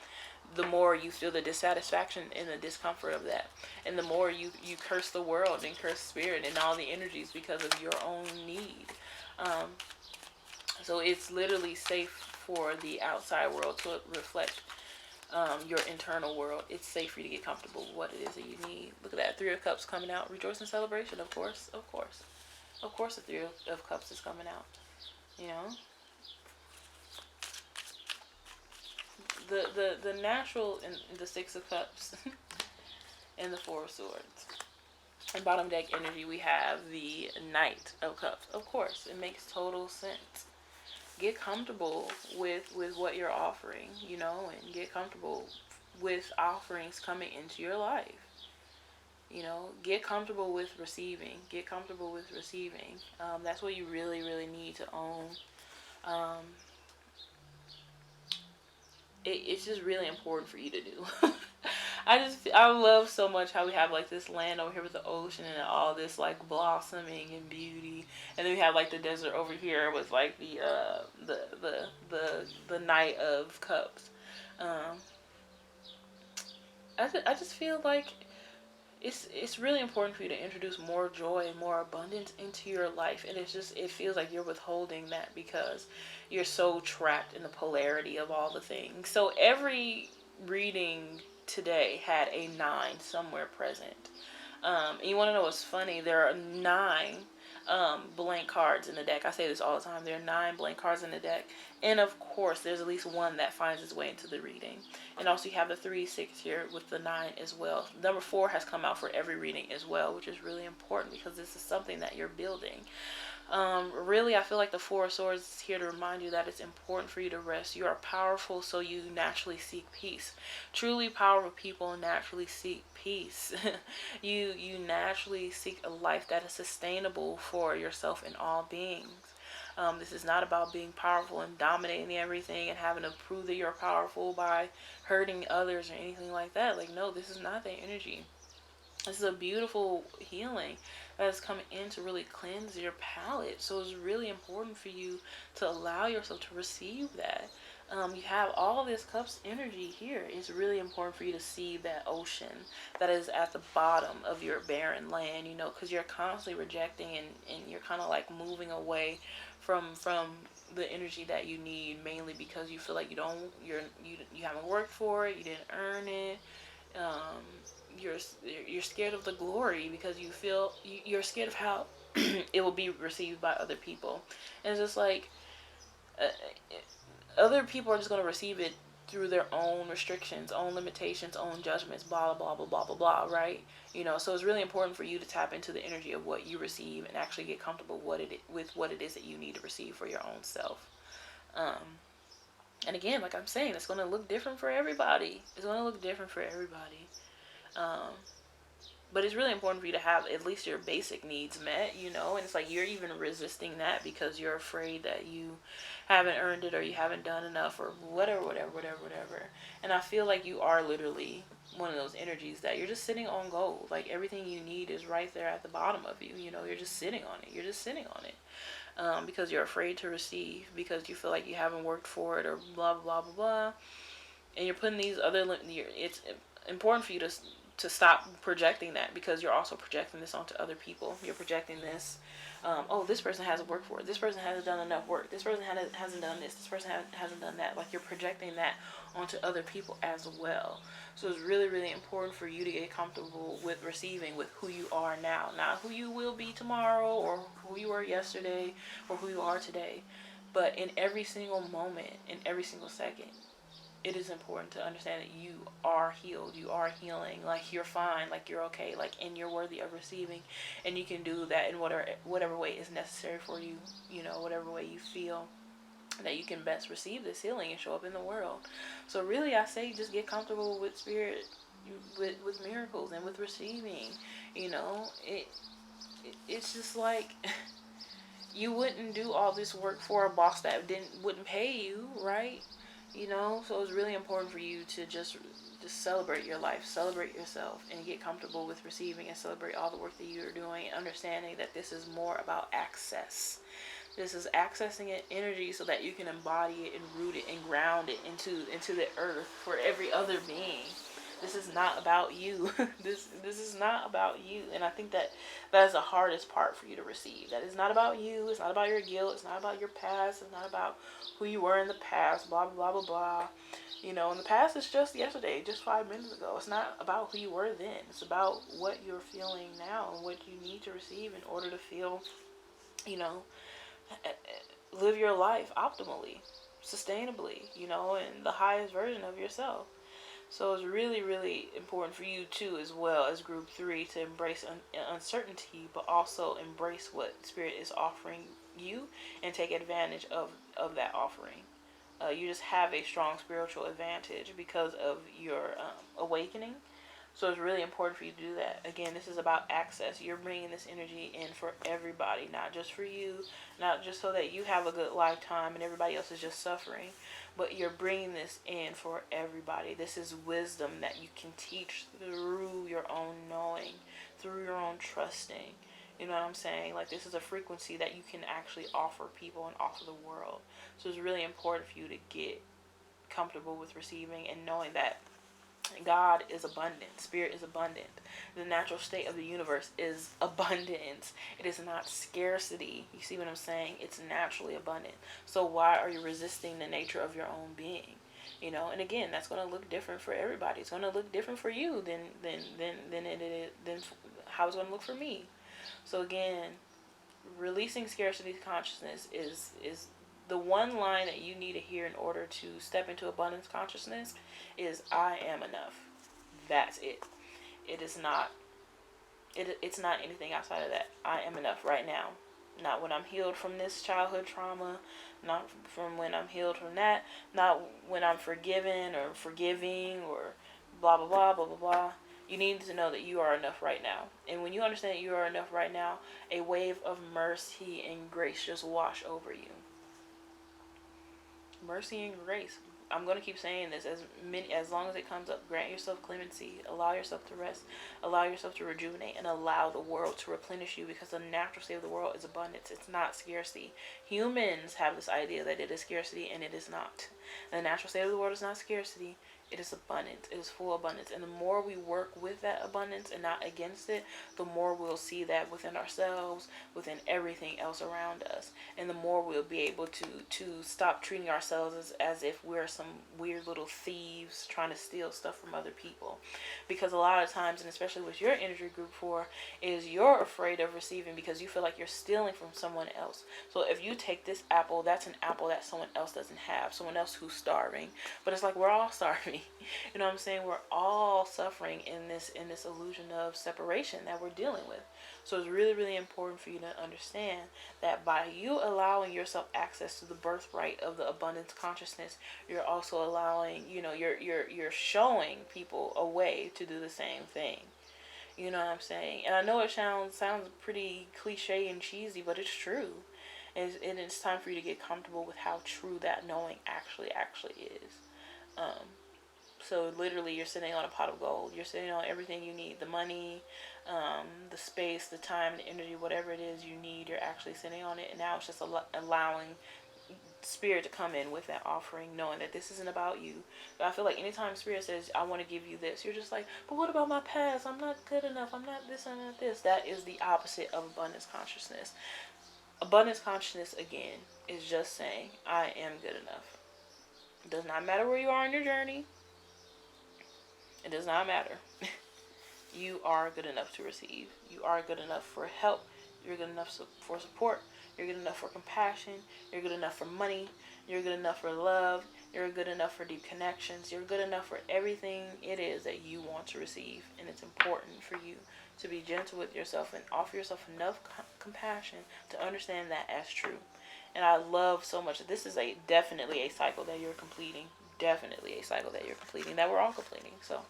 the more you feel the dissatisfaction and the discomfort of that. And the more you curse the world and curse spirit and all the energies because of your own need. So it's literally safe for the outside world to reflect your internal world. It's safe for you to get comfortable with what it is that you need. Look at that, 3 of Cups coming out. Rejoice and celebration, of course. The 3 of Cups is coming out. The natural in the 6 of Cups and the 4 of Swords. And bottom deck energy, we have the Knight of Cups. Of course, it makes total sense. Get comfortable with what you're offering, and get comfortable with offerings coming into your life. You know, get comfortable with receiving. Get comfortable with receiving. That's what you really, really need to own. Um, it's just really important for you to do. I love so much how we have like this land over here with the ocean and all this like blossoming and beauty, and then we have like the desert over here with like the Knight of Cups. Um, I just feel like it's really important for you to introduce more joy and more abundance into your life, and it feels like you're withholding that because you're so trapped in the polarity of all the things. So every reading today had a 9 somewhere present. And you want to know what's funny? There are 9 blank cards in the deck. I say this all the time. There are 9 blank cards in the deck. And of course, there's at least one that finds its way into the reading. And also you have the 3, 6 here with the 9 as well. Number 4 has come out for every reading as well, which is really important because this is something that you're building. Really, I feel like the 4 of Swords is here to remind you that it's important for you to rest. You are powerful, so you naturally seek peace. Truly powerful people naturally seek peace. You naturally seek a life that is sustainable for yourself and all beings. This is not about being powerful and dominating everything and having to prove that you're powerful by hurting others or anything like that. Like, no, this is not the energy. This is a beautiful healing that has come in to really cleanse your palate. So it's really important for you to allow yourself to receive that. You have all this cups energy here. It's really important for you to see that ocean that is at the bottom of your barren land, you know, because you're constantly rejecting and you're kind of like moving away from the energy that you need, mainly because you feel like you haven't worked for it, you didn't earn it. Um, you're scared of the glory because you feel you're scared of how it will be received by other people. And it's just like uh, other people are just going to receive it through their own restrictions, own limitations, own judgments, blah blah blah blah blah blah, right? You know, so it's really important for you to tap into the energy of what you receive and actually get comfortable with what it is that you need to receive for your own self. And again, like I'm saying, it's going to look different for everybody. It's going to look different for everybody. Um, but it's really important for you to have at least your basic needs met, you know, and it's like you're even resisting that because you're afraid that you haven't earned it or you haven't done enough or whatever. And I feel like you are literally one of those energies that you're just sitting on gold. Like everything you need is right there at the bottom of you, you know, you're just sitting on it. You're just sitting on it. Because you're afraid to receive, because you feel like you haven't worked for it or blah, blah, blah, blah. And you're putting these other, it's important for you to stop projecting that because you're also projecting this onto other people. You're projecting this, oh, this person hasn't worked for it. This person hasn't done enough work. This person hasn't done this. This person hasn't done that. Like you're projecting that onto other people as well. So it's really, really important for you to get comfortable with receiving with who you are now. Not who you will be tomorrow or who you were yesterday or who you are today. But in every single moment, in every single second, it is important to understand that you are healed, you are healing, like you're fine, like you're okay, like and you're worthy of receiving, and you can do that in whatever way is necessary for you, you know, whatever way you feel that you can best receive this healing and show up in the world. So really, I say just get comfortable with spirit, with miracles and with receiving. You know, it's just like you wouldn't do all this work for a boss that wouldn't pay you, right? You know, so it's really important for you to just celebrate your life, celebrate yourself, and get comfortable with receiving and celebrate all the work that you're doing, understanding that this is more about access. This is accessing it energy so that you can embody it and root it and ground it into the earth for every other being. This is not about you. this is not about you. And I think that is the hardest part for you to receive. That is not about you. It's not about your guilt. It's not about your past. It's not about who you were in the past. Blah, blah, blah, blah. You know, in the past, it's just yesterday, just 5 minutes ago. It's not about who you were then. It's about what you're feeling now and what you need to receive in order to feel, you know, live your life optimally, sustainably, you know, and the highest version of yourself. So it's really, really important for you too, as well as group 3, to embrace uncertainty, but also embrace what Spirit is offering you and take advantage of that offering. You just have a strong spiritual advantage because of your awakening. So it's really important for you to do that. Again, this is about access. You're bringing this energy in for everybody, not just for you, not just so that you have a good lifetime and everybody else is just suffering, but you're bringing this in for everybody. This is wisdom that you can teach through your own knowing, through your own trusting. You know what I'm saying? Like, this is a frequency that you can actually offer people and offer the world. So it's really important for you to get comfortable with receiving and knowing that God is abundant. Spirit is abundant. The natural state of the universe is abundance. It is not scarcity. You see what I'm saying? It's naturally abundant. So why are you resisting the nature of your own being? You know, and again, that's going to look different for everybody. It's going to look different for you than how it's going to look for me. So again, releasing scarcity consciousness is the one line that you need to hear in order to step into abundance consciousness is I am enough. That's it. It's not anything outside of that. I am enough right now. Not when I'm healed from this childhood trauma, not from when I'm healed from that, not when I'm forgiven or forgiving or blah blah blah blah blah blah. You need to know that you are enough right now. And when you understand that you are enough right now, a wave of mercy and grace just wash over you. Mercy and grace. I'm going to keep saying this as long as it comes up. Grant yourself clemency. Allow yourself to rest. Allow yourself to rejuvenate and allow the world to replenish you, because the natural state of the world is abundance. It's not scarcity. Humans have this idea that it is scarcity, and it is not. The natural state of the world is not scarcity. It is abundance. It is full abundance. And the more we work with that abundance and not against it, the more we'll see that within ourselves, within everything else around us. And the more we'll be able to stop treating ourselves as if we're some weird little thieves trying to steal stuff from other people. Because a lot of times, and especially with your energy group 4, is you're afraid of receiving because you feel like you're stealing from someone else. So if you take this apple, that's an apple that someone else doesn't have, someone else who's starving. But it's like we're all starving. You know what I'm saying? We're all suffering in this illusion of separation that we're dealing with. So it's really, really important for you to understand that by you allowing yourself access to the birthright of the abundance consciousness, you're also allowing, you're showing people a way to do the same thing. You know what I'm saying? And I know it sounds pretty cliche and cheesy, but it's true. And it's time for you to get comfortable with how true that knowing actually is. So literally you're sitting on a pot of gold. You're sitting on everything you need. The money, the space, the time, the energy, whatever it is you need, you're actually sitting on it. And now it's just allowing Spirit to come in with that offering, knowing that this isn't about you. But I feel like anytime Spirit says, I want to give you this, you're just like, but what about my past? I'm not good enough. I'm not this, I'm not this. That is the opposite of abundance consciousness. Abundance consciousness, again, is just saying, I am good enough. It does not matter where you are in your journey. It does not matter. You are good enough to receive. You are good enough for help. You're good enough for support. You're good enough for compassion. You're good enough for money. You're good enough for love. You're good enough for deep connections. You're good enough for everything it is that you want to receive. And it's important for you to be gentle with yourself and offer yourself enough compassion to understand that as true. And I love so much that this is definitely a cycle that you're completing. Definitely a cycle that you're completing, that we're all completing. So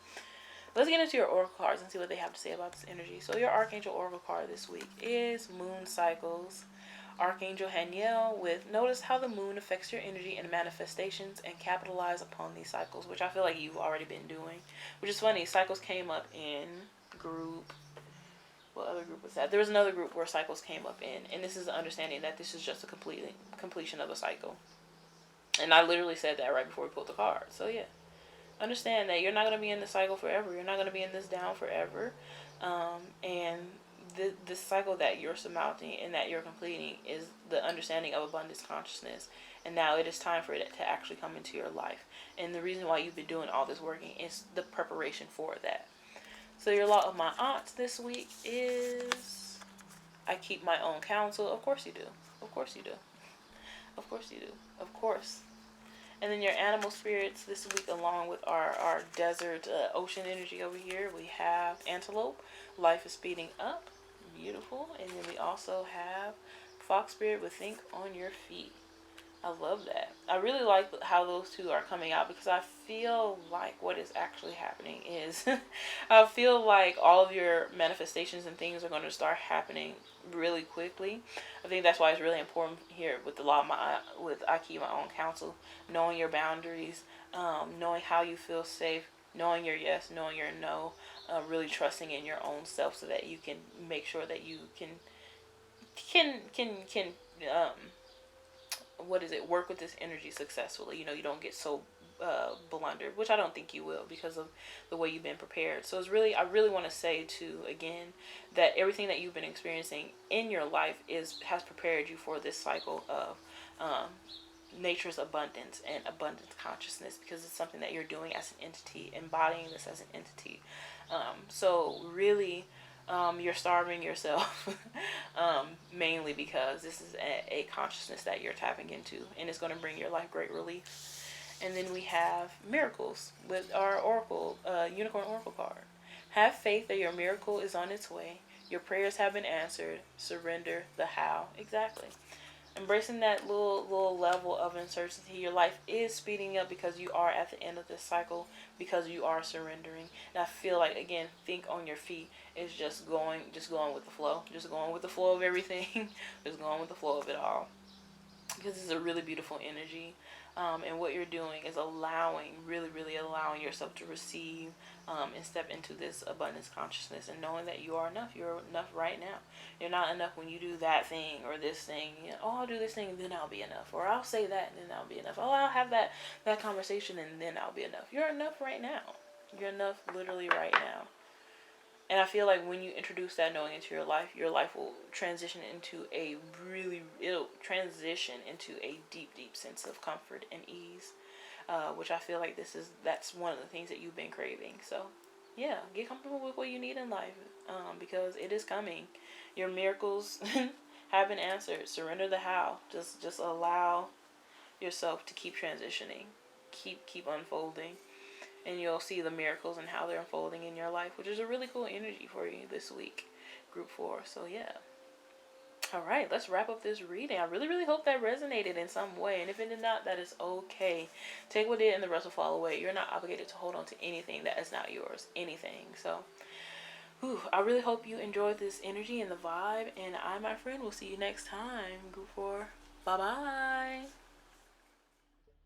let's get into your oracle cards and see what they have to say about this energy. So your Archangel oracle card this week is Moon Cycles. Archangel Haniel with notice how the moon affects your energy and manifestations and capitalize upon these cycles, which I feel like you've already been doing. Which is funny, cycles came up in group. What other group was that? There was another group where cycles came up in, and this is the understanding that this is just a completion of a cycle. And I literally said that right before we pulled the card. So yeah, understand that you're not going to be in this cycle forever. You're not going to be in this down forever. And this cycle that you're surmounting and that you're completing is the understanding of abundance consciousness. And now it is time for it to actually come into your life. And the reason why you've been doing all this working is the preparation for that. So your law of my aunts this week is I keep my own counsel. Of course you do. Of course you do. Of course you do. Of course. And then your animal spirits this week, along with our desert ocean energy over here, we have antelope. Life is speeding up. Beautiful. And then we also have fox spirit with think on your feet. I love that. I really like how those two are coming out, because I feel like what is actually happening is I feel like all of your manifestations and things are going to start happening really quickly. I think that's why it's really important here with the law of my with I keep my own counsel, knowing your boundaries, knowing how you feel safe, knowing your yes, knowing your no, really trusting in your own self so that you can make sure that you can what is it, work with this energy successfully. You don't get so blundered, which I don't think you will, because of the way you've been prepared. So it's really, I really want to say too, again, that everything that you've been experiencing in your life has prepared you for this cycle of um, nature's abundance and abundance consciousness, because it's something that you're doing as an entity, embodying this as an entity. So really, you're starving yourself, mainly because this is a consciousness that you're tapping into, and it's going to bring your life great relief. And then we have miracles with our oracle, unicorn oracle card. Have faith that your miracle is on its way. Your prayers have been answered. Surrender the how. Exactly. Embracing that little level of uncertainty. Your life is speeding up because you are at the end of this cycle, because you are surrendering. And I feel like, again, think on your feet is just going with the flow, just going with the flow of everything, just going with the flow of it all, because it's a really beautiful energy. And what you're doing is really allowing yourself to receive, and step into this abundance consciousness, and knowing that you are enough. You're enough right now. You're not enough when you do that thing or this thing. Oh, I'll do this thing and then I'll be enough. Or I'll say that and then I'll be enough. Oh, I'll have that conversation and then I'll be enough. You're enough right now. You're enough literally right now. And I feel like when you introduce that knowing into your life will transition into it'll transition into a deep sense of comfort and ease, which I feel like that's one of the things that you've been craving. So, yeah, get comfortable with what you need in life, because it is coming. Your miracles have been answered. Surrender the how. Just allow yourself to keep transitioning, keep unfolding, and you'll see the miracles and how they're unfolding in your life, which is a really cool energy for you this week, group 4. So yeah. All right, let's wrap up this reading. I really hope that resonated in some way, and if it did not, that is okay. Take what did and the rest will fall away. You're not obligated to hold on to anything that is not yours, anything. So I really hope you enjoyed this energy and the vibe, and I, my friend, will see you next time, group 4. Bye bye.